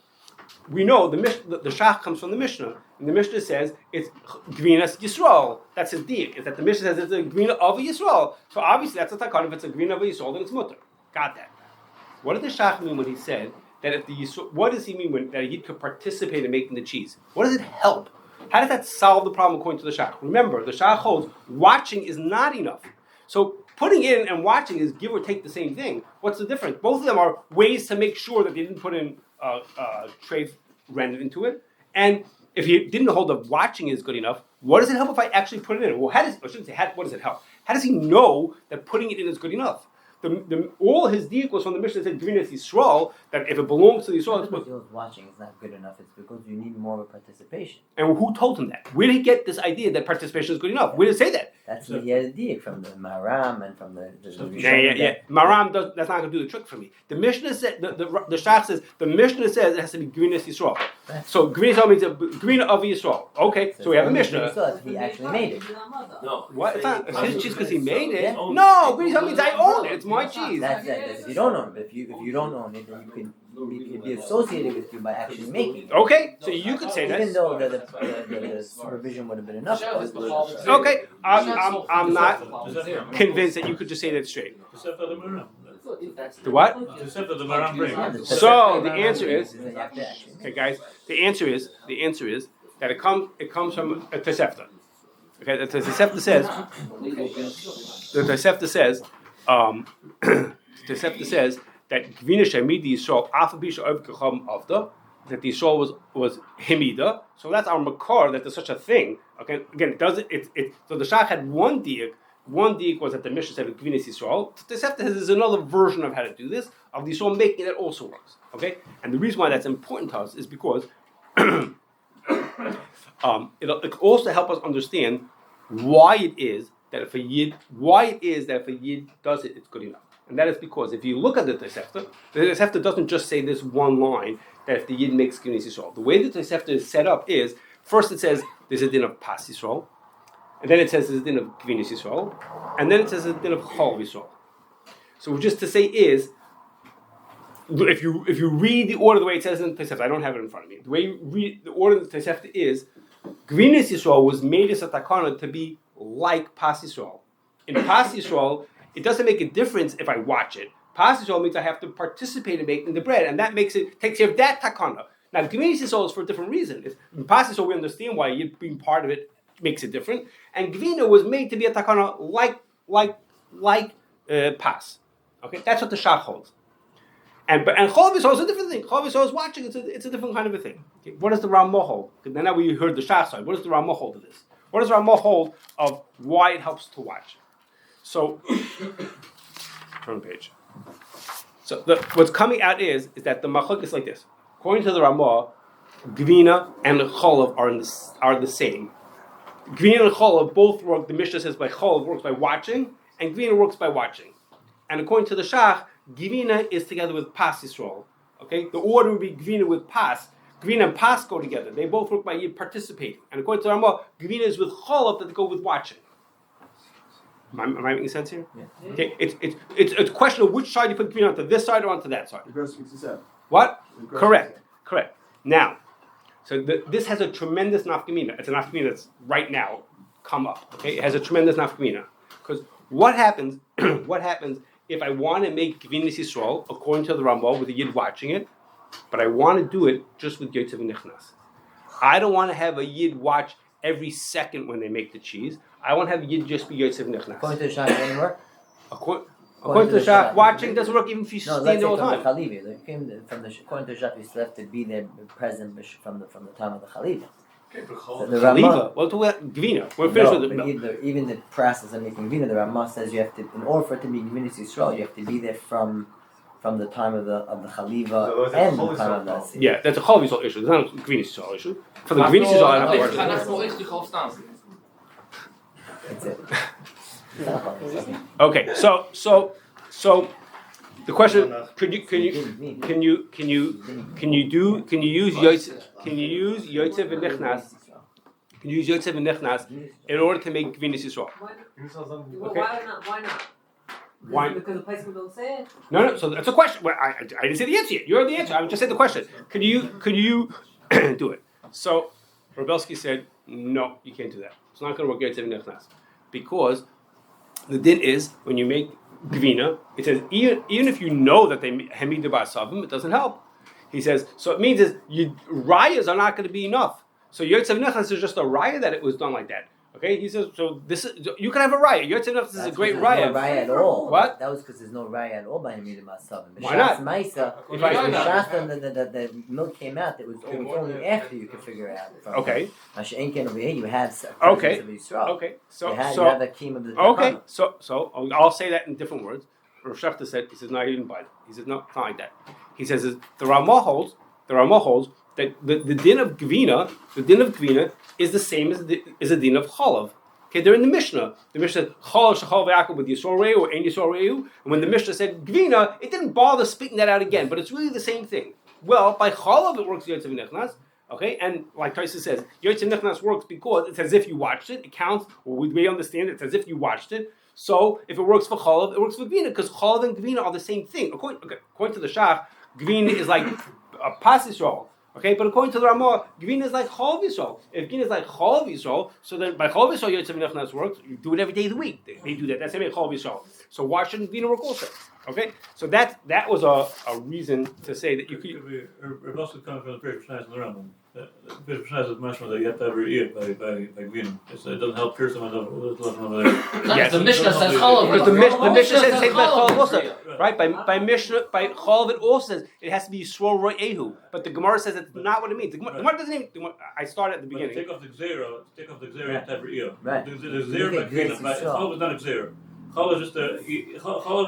we know the Shach comes from the Mishnah, and the Mishnah says it's gevinas Yisroel. That's his diak. Is that the Mishnah says it's a gevina of a Yisroel. So obviously that's a takon. If it's a gevina of a Yisroel, then it's mutter. Got that? What did the Shach mean when he said that if the Yisroel? What does he mean when that a Yid could participate in making the cheese? What does it help? How does that solve the problem according to the Shach? Remember, the Shach holds watching is not enough. So putting in and watching is give or take the same thing. What's the difference? Both of them are ways to make sure that they didn't put in treif rennet into it. And if he didn't hold that watching is good enough, what does it help if I actually put it in? Well, I shouldn't say what does it help? How does he know that putting it in is good enough? All his diuk was from the Mishnah that said gevinas Yisroel, that if it belongs to the Yisroel, it's because watching is not good enough. It's because you need more of a participation. And who told him that? Where did he get this idea that participation is good enough? Where did it say that? That's the idea from the Maram and from the Yeah. Maram that's not going to do the trick for me. The Mishnah said the Shach says the Mishnah says it has to be gevinas Yisroel. So gevinas Yisroel means a gevina of Yisroel. Okay, so we have a Mishnah. He actually made it. No. What? It's not his cheese because he made it. Yeah. No, gevinas Yisroel means I own it. It's my cheese. That's if you don't own it. If you don't own it, then you can be associated with you by actually making it. Okay, so you could say that. Even though the supervision would have been enough. Okay, I'm not convinced that you could just say that straight. The what? So the answer is, okay, guys. The answer is that it comes from a Tosefta. Okay, the Tosefta says that Gevina Shemidi Yisrael Alpha Bisha Ov Kacham Avda, that the Yisrael was Himida. So that's our makar that there's such a thing. Okay, again, it doesn't. So the Shach had one diuk. One diuk was that the Mishnah said Gevinas Yisrael. The Tosefta is another version of how to do this. Of the Yisrael making it also works. Okay, and the reason why that's important to us is because it'll also help us understand why it is that if a yid does it, it's good enough. And that is because if you look at the Tosefta doesn't just say this one line that if the yid makes gevinas Yisrael. The way the Tosefta is set up is first it says there's a din of pas Yisrael, and then it says there's a din of gevinas Yisrael, and then it says there's a din of chalav Yisrael. So just to say is, if you read the order the way it says in the Tosefta, I don't have it in front of me. The way you read the order of the Tosefta is gevinas Yisrael was made as a takana to be like pas Yisrael. In pas Yisrael, it doesn't make a difference if I watch it. Pas Yisrael means I have to participate in making the bread, and that takes care of that takana. Now, gevinas Yisrael is for a different reason. In pas Yisrael, we understand why you being part of it makes it different. And gevina was made to be a takana like pas. Okay, that's what the Shach holds. And chalav Yisrael is a different thing. Chalav Yisrael is watching. It's a different kind of a thing. Okay, what does the Ramah hold? Now we heard the Shach side. What does the Ramah hold of this? What does the Ramah hold of why it helps to watch? So, turn the page. So what's coming out is that the machlok is like this. According to the Ramah, gevina and chalav are the same. Gevina and chalav both work. The Mishnah says by chalav works by watching, and gevina works by watching. And according to the Shach, gevina is together with pas Yisrael. Okay, the order would be gevina with pas. Gevina and pas go together. They both work by participating. And according to the Ramah, gevina is with chalav that go with watching. Am I making sense here? Yeah. Okay, it's a question of which side you put gevina onto this side or onto that side. What? Correct. Now, so this has a tremendous nafkamina. It's a nafkamina that's right now come up. Okay, it has a tremendous nafkamina because what happens? What happens if I want to make gevinas Yisrael according to the Ramah with the yid watching it, but I want to do it just with Yotzeh v'nichnas? I don't want to have a yid watch every second when they make the cheese. I want to have yid just be Yotzeh v'nichnas. According to the Shach, doesn't work. According to the Shach, watching doesn't work even if you stand there all the time. According to the Shach, you still have to be there present from the time of the chaliva. So the Ramah, well, to gevina. We're finished with it. Even the process of making gevina, the Ramah says you have to, in order for it to be gevinas Yisrael, you have to be there from the time of the chaliva and the time of the asir. Yeah, that's a chalav Yisrael issue. It's not a gevinas Yisrael issue. For the gevinas Yisrael, I have to work. That's it. Okay, so the question: Can you use Yotzeh v'nichnas? Can you use Yotzeh v'nichnas in order to make gevinas Yisrael? Why not? Why? Because the place we don't say it. No. So that's a question. Well, I didn't say the answer yet. You're the answer. I just said the question. Can you do it? So Rabelsky said, no, you can't do that. It's not going to work Yotzeh v'nichnas because the din is when you make gevina, it says even if you know that they hemid ba'asavim, it doesn't help. He says so. It means is rayas are not going to be enough. So Yotzeh v'nichnas is just a raya that it was done like that. Okay, he says, so this is, you can have a riot. Yotzeh Nechnas is a great riot. No riot at all. What? That was because there's no riot at all by him eating matzah. Why not? Maisa, If if the milk came out, it was only after you could figure it out. Okay. Mashenken over here, you have Okay. of Yisroel. Okay. So you have the king of the okay. So I'll say that in different words. Rav Shachta said, he says, no, he didn't buy it. He says, no, it's not like that. He says, the Ramah holds that the din of gevina is the same as the din of chalav. Okay, they're in the Mishnah. The Mishnah said chalav shechal v'yaakov with Yisroel reu or ein Yisroel reu. And when the Mishnah said gevina, it didn't bother spitting that out again, but it's really the same thing. Well, by chalav it works Yotzeh Nechnas. Okay, and like Taisa says, Yotzeh Nechnas works because it's as if you watched it. It counts, or we understand it, it's as if you watched it. So if it works for chalav, it works for gevina because chalav and gevina are the same thing. According to the Shach, gevina is like a pas Yisrael. Okay, but according to the Ramah, gevina is like chalav Yisrael. If gevina is like chalav Yisrael, so then by chalav Yisrael Yotzeh Nechnas works. You do it every day of the week. They do that. That's every chalav Yisrael. So why shouldn't gevina work also? Okay, so that was a reason to say that you could. We're also coming from the British Science and the Rambam. The British Science is much more that you have to have your ear by gevina. It doesn't help pierce them over there. Yes, the Mishnah says chalav. Because the Mishnah says take by chalav also, right? By Mishnah by chalav it also says it has to be Yisroel ro'ehu. But the Gemara says that's not what it means. The Gemara doesn't even. I started at the beginning. Take off the gzera. You have to have your ear. Right. The gzera by gevina. Chalav is not a gzera. Chalav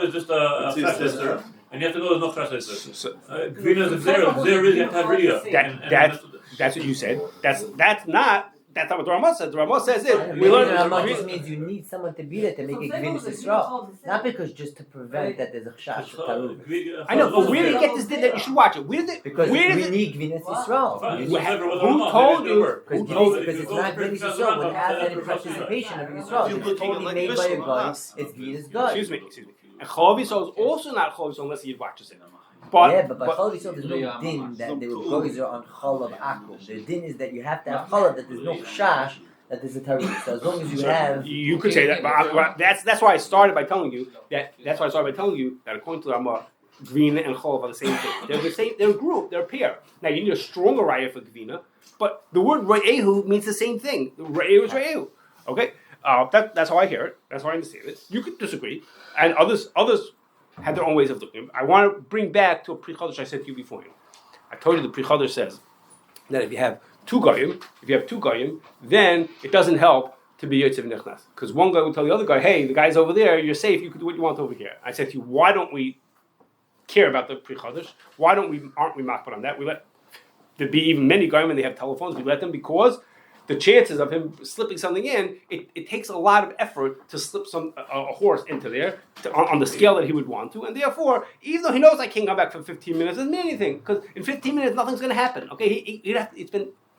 is just a fast sister, and you have to know there's no fast sister. Gevina is a gzera. Gzera is you have to have your ear. That's what you said. That's not what the Ramah says. The Ramah says it. We learn the Ramah just means you need someone to beat it to make it gevinas Yisrael. Not because just to prevent that there's a chash of tarut. I know, but where did they get this din that you should watch it? Because we need gevinas Yisrael. Who told you? Because it's not gevinas Yisrael without any participation of Yisrael. It's totally made by a God. It's gevinas God. Excuse me. And chalav Yisrael is also not chalav Yisrael unless he watches it. But by chalav Yisrael there's no din that they will gozer on chalav akum. The din is that you have to have chalav, that there's no chash, that there's a tarut. So as long as you have, you could say that. But that's why I started by telling you that. That's why I started by telling you that according to the Ramah, gevina and chalav are the same thing. They're the same. They're a group. They're a pair. Now you need a stronger raya for gevina, but the word re'ehu means the same thing. Re'ehu is re'ehu. Okay, that's how I hear it. That's how I understand it. You could disagree, and others had their own ways of looking. I want to bring back to a pre-chadash I said to you before. I told you the pre-chadash says that if you have two goyim, then it doesn't help to be Yotzeh Nechnas. Because one guy will tell the other guy, hey, the guy's over there, you're safe, you can do what you want over here. I said to you, why don't we care about the pre-chadash? Aren't we makpid on that? We let there be even many goyim and they have telephones, we let them because the chances of him slipping something in, it takes a lot of effort to slip a horse into there on the scale that he would want to, and therefore, even though he knows I can't come back for 15 minutes, it doesn't mean anything because in 15 minutes nothing's going to happen. Okay, he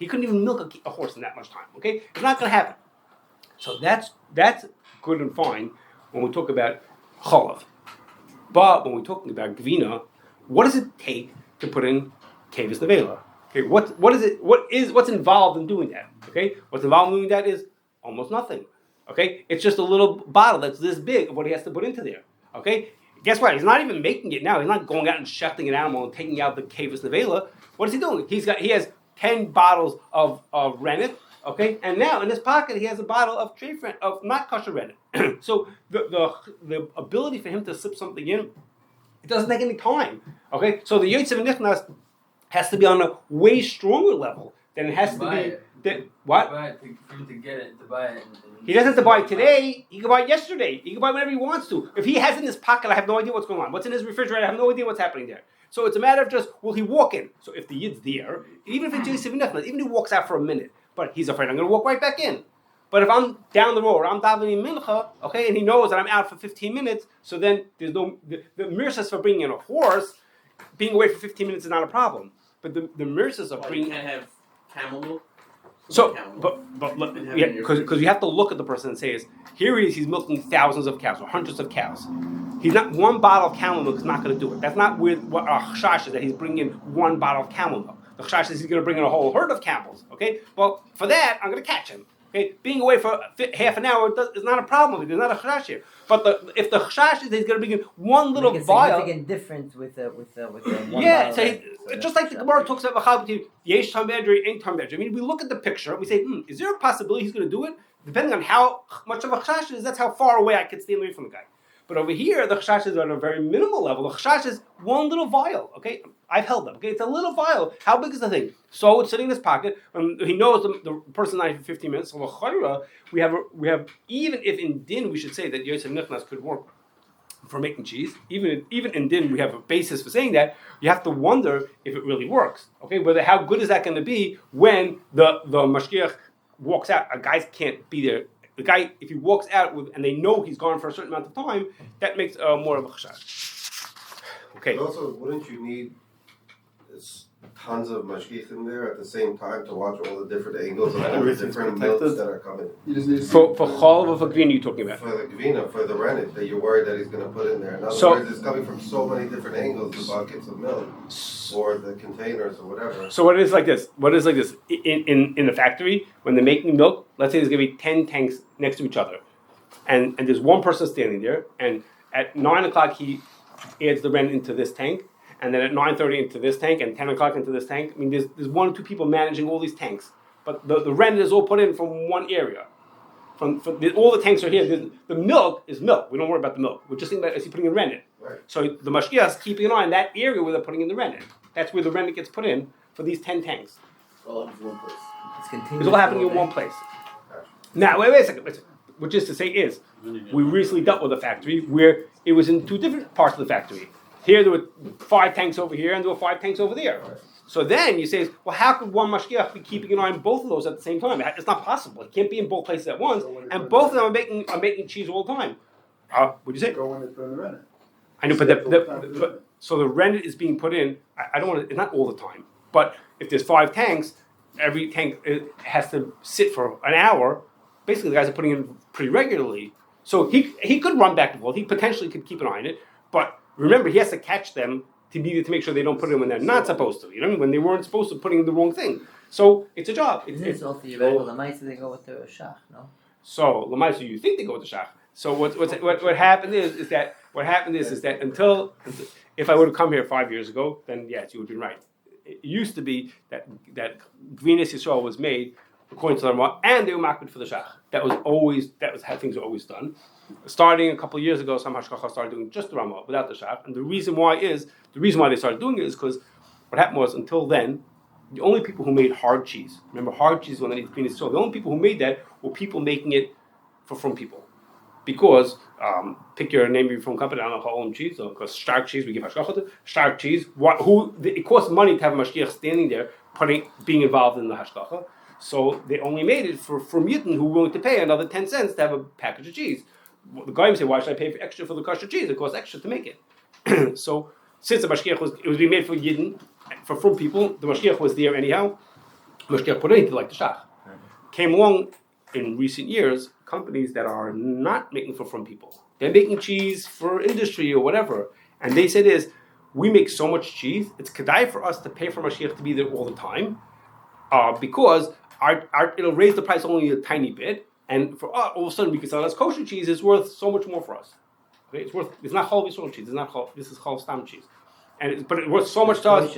couldn't even milk a horse in that much time. Okay, it's not going to happen. So that's good and fine when we talk about chalav, but when we're talking about gevina, what does it take to put in kevis nevela? Okay, what's involved in doing that? Okay, what's involved in doing that is almost nothing. Okay, it's just a little bottle that's this big of what he has to put into there. Okay, guess what? He's not even making it now. He's not going out and shechting an animal and taking out the kevis nevela. What is he doing? He has 10 bottles of rennet. Okay, and now in his pocket he has a bottle of not kosher rennet. So the ability for him to slip something in, it doesn't take any time. Okay, so the Yotzeh Nechnas has to be on a way stronger level than it has to be. What? For him to get it, to buy it. He doesn't have to buy it today. He can buy it yesterday. He can buy it whenever he wants to. If he has it in his pocket, I have no idea what's going on. What's in his refrigerator, I have no idea what's happening there. So it's a matter of just, will he walk in? So if the yid's there, even if it's Yotzeh Nechnas, even if he walks out for a minute, but he's afraid I'm going to walk right back in. But if I'm down the road, I'm davening mincha, okay, and he knows that I'm out for 15 minutes, so then there's no the mirsas for bringing in a horse, being away for 15 minutes is not a problem. But the mirsas of bringing, you can't have camel milk. so but yeah, because you have to look at the person and say, here he is, he's milking thousands of cows or hundreds of cows. He's not, one bottle of camel milk is not going to do it. That's not with what a chashash is, that he's bringing in one bottle of camel milk. The chashash is he's going to bring in a whole herd of camels. Okay, well for that I'm going to catch him. Okay, being away for half an hour is not a problem. There's not a chashash here. But if the chashash is he's going to bring in one little vial, significant difference with one yeah. bottle. So just like the Gemara talks about yesh tam bedri, ain't tam bedri. I mean, we look at the picture, we say, is there a possibility he's going to do it? depending on how much of a chashash is, that's how far away I could stand away from the guy. But over here, the chashash is at a very minimal level. The chashash is one little vial, okay? I've held them, okay? It's a little vial. How big is the thing? So it's sitting in his pocket, and he knows the person not even 15 minutes. So we have, even if in din we should say that Yotzeh Nichnas could work for making cheese, even in din we have a basis for saying that, you have to wonder if it really works, okay? How good is that going to be when the mashgiach walks out? A guy can't be there. The guy, if he walks out and they know he's gone for a certain amount of time, that makes more of a chashash. Okay. But also, wouldn't you need tons of mashgichim there at the same time to watch all the different angles of all the different milks that are coming? For chalav or for gevina, you talking about? For the gevina, for the rennet that you're worried that he's going to put in there. In other words, it's coming from so many different angles, the buckets of milk or the containers or whatever. So what is like this? In the factory, when they're making milk, let's say there's going to be 10 tanks next to each other. And there's one person standing there, and at 9 o'clock he adds the rennet into this tank, and then at 9:30 into this tank, and 10 o'clock into this tank. I mean, there's one or two people managing all these tanks, but the rennet is all put in from one area. All the tanks are here. The milk is milk. We don't worry about the milk. We're just thinking about is he putting in rennet. Right. So the mashgiach is keeping an eye on that area where they're putting in the rennet. That's where the rennet gets put in for these 10 tanks. All in one place. It's all happening in one place. Now, wait a second. Which is to say we recently dealt with a factory where it was in two different parts of the factory. Here there were 5 tanks over here, and there were 5 tanks over there. Right. So then you say, well, how could one mashgiach be keeping an eye on both of those at the same time? It's not possible. It can't be in both places at once, and both of them are making cheese all the time. What'd you say? Go when they put in the rennet. I know, but so the rennet is being put in. I don't want to. It's not all the time, but if there's 5 tanks, every tank has to sit for an hour. Basically, the guys are putting in pretty regularly. So he could run back and forth. He potentially could keep an eye on it, but remember, he has to catch them to make sure they don't put it in when they're not supposed to. You know, when they weren't supposed to, putting in the wrong thing. So it's a job. It's also theoretical. Lamaisa they go with the shach, no? So Lamaisa, you think they go with the shach? So what happened is that until if I would have come here 5 years ago, then yes, you would be right. It used to be that gevinas Yisroel was made according to the Ramah, and they were makbid for the shach. That was how things were always done. Starting a couple of years ago, some hashgacha started doing just the Ramah without the shach, and the reason why they started doing it is because what happened was until then, the only people who made hard cheese. Remember, hard cheese when they need gevinas Yisroel. The only people who made that were people making it from people. Because, pick your name of your phone company, I don't know how own cheese, because stark cheese, we give hashgacha to, stark cheese, it costs money to have a mashgiach standing there, being involved in the hashgacha, so they only made it for Yidden who were willing to pay another 10 cents to have a package of cheese. The guy would say, why should I pay extra for the kosher cheese? It costs extra to make it. So, since the mashgiach was being made for Yidden, from people, the mashgiach was there anyhow, mashgiach put anything like the shach. Came along in recent years, companies that are not making from people. They're making cheese for industry or whatever. And they said we make so much cheese, it's kedai for us to pay for mashgiach to be there all the time, because it'll raise the price only a tiny bit, and for us, all of a sudden we can sell it as kosher cheese. It's worth so much more for us. Okay? It's not chalav Yisroel cheese. This is chalav stam cheese, but it's worth so much to us.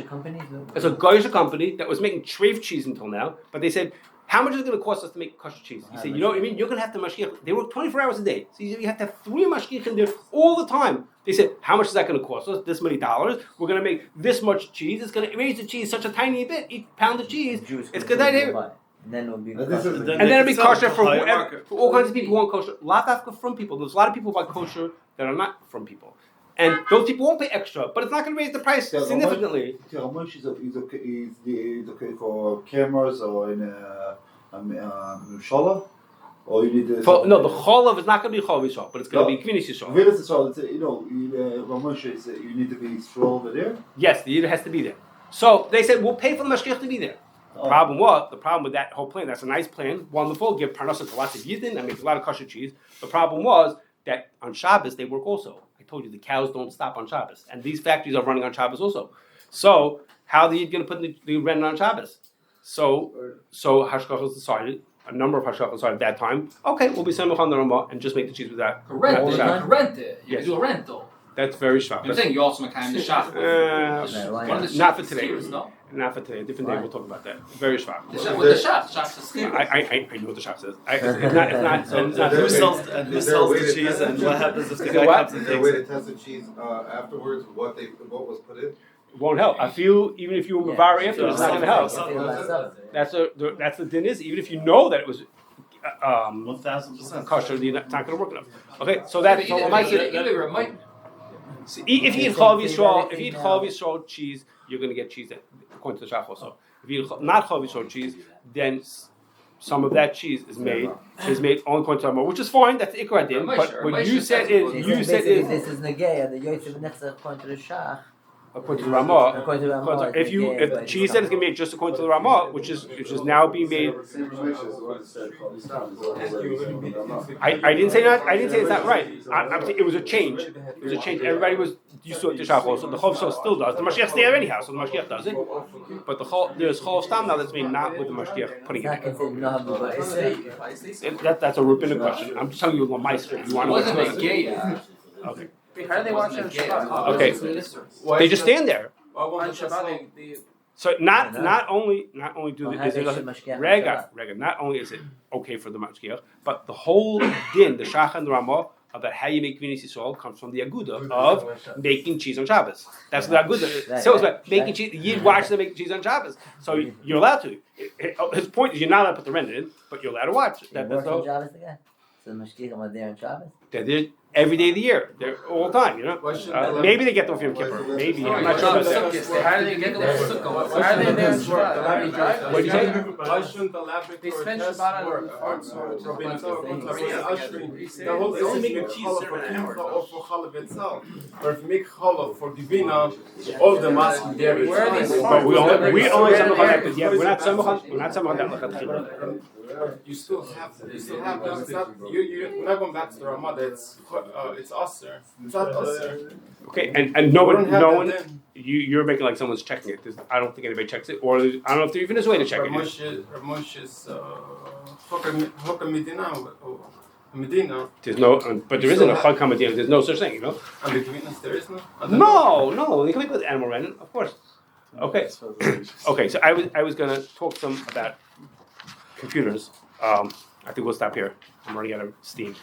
It's a Kosher company that was making treif cheese until now, but they said, how much is it going to cost us to make kosher cheese? He said, you know what I mean? You're going to have to mashgiach. They work 24 hours a day. So you have to have 3 mashgiach in there all the time. They said, how much is that going to cost us? This many dollars. We're going to make this much cheese. It's going to raise the cheese such a tiny bit. Each pound of cheese. It's good idea. And then it'll be kosher for all kinds of people who want kosher. La'afka from people. There's a lot of people who buy kosher that are not from people. And those people won't pay extra, but it's not going to raise the price significantly. How much is okay for cameras or in chalav? Or you need the chalav is not going to be chalav Yisroel, but it's going to be gevinas Yisroel. Gevinas Yisroel, how much is you need to be Yisroel over there? Yes, the Yid has to be there. So they said, we'll pay for the mashgiach to be there. The problem with that whole plan, that's a nice plan, wonderful, give parnasa to lots of Yidden, and make a lot of kosher cheese. The problem was that on Shabbos they work also. I told you the cows don't stop on Shabbos, and these factories are running on Shabbos also. So how are the Yid going to put the rennet on Shabbos? So hashgachas decided, a number of hashgachas decided at that time, okay, we'll be samech on the Ramah and just make the cheese with that. Rent it. You do a rental. That's very shach. You're saying you also make the shach. Not for today. Not for today. A different day. We'll talk about that. Very schwach. With the shop is I know what the shop says. It's not. So it's not. Who sells the cheese, and what happens if the guy comes and Is there a takes way to it? test the cheese afterwards? What was put in? It won't help. I feel even if you Mavar after, it's not going to help. That's the din is. Even if you know that it was 1,000%. kosher, it's not going to work enough. Okay, so that's so if you eat chalav Yisroel cheese, you're going to get cheese according to the shach also. If you eat not chalav Yisroel cheese, then some of that cheese is made only according to the which is fine. That's ikra din. But what you said is this is negaya. The Yotzeh netzach according to the shach. According to the Ramah, if cheese said it's going to be made just according to the Ramah, which is now being made. I didn't say that. I didn't say it's not right. I'm saying it was a change. It was a change. Everybody was used to it. So the Chav still does. The Mashiach stay there anyhow, so the Mashiach does it. But there's Chav Stam now that's made not with the Mashiach putting it in. That's a rabbinic question. I'm just telling you what my story. You want to know? Okay. How do they watch on Shabbat? Okay. They just stand there. On Shabbat, So not only do is it rega. Not only is it okay for the mashgiach, but the whole din, the shach and the ramah about how you make gevinas Yisroel comes from the aguda of making cheese on Shabbos. That's the aguda. So it's about making cheese. You watch them make cheese on Shabbos, so you're allowed to. His point is you're not allowed to put the rennet in, but you're allowed to watch. That's on Shabbos again. So the mashgiachim are there on Shabbos. They're there every day of the year. They're all the time, you know. Maybe they get them from Yom Kippur. Maybe I'm not sure about that. How do they get there? Why are they there on Shabbat? What do you say? Why shouldn't the laboratory They spend test Shabbat work? They only make cheese for kimcha or for chalav itself. Or if you make chalav for gevina, all the mask dairy. Where are these? But we only samach on that. Yeah, we're not samach on that. You still have it's not, we're not going back to the Ramah. It's usher. It's not usher. Okay, and no one, you're making like someone's checking it. I don't think anybody checks it, or I don't know if there even is a way to check it. Ramos's Medina. There's no, but there isn't a chag Medina. There's no such thing, you know. And the gevinas there is no. No, you can make with animal rennet, of course. Okay, okay. So I was gonna talk some about computers. I think we'll stop here. I'm running out of steam.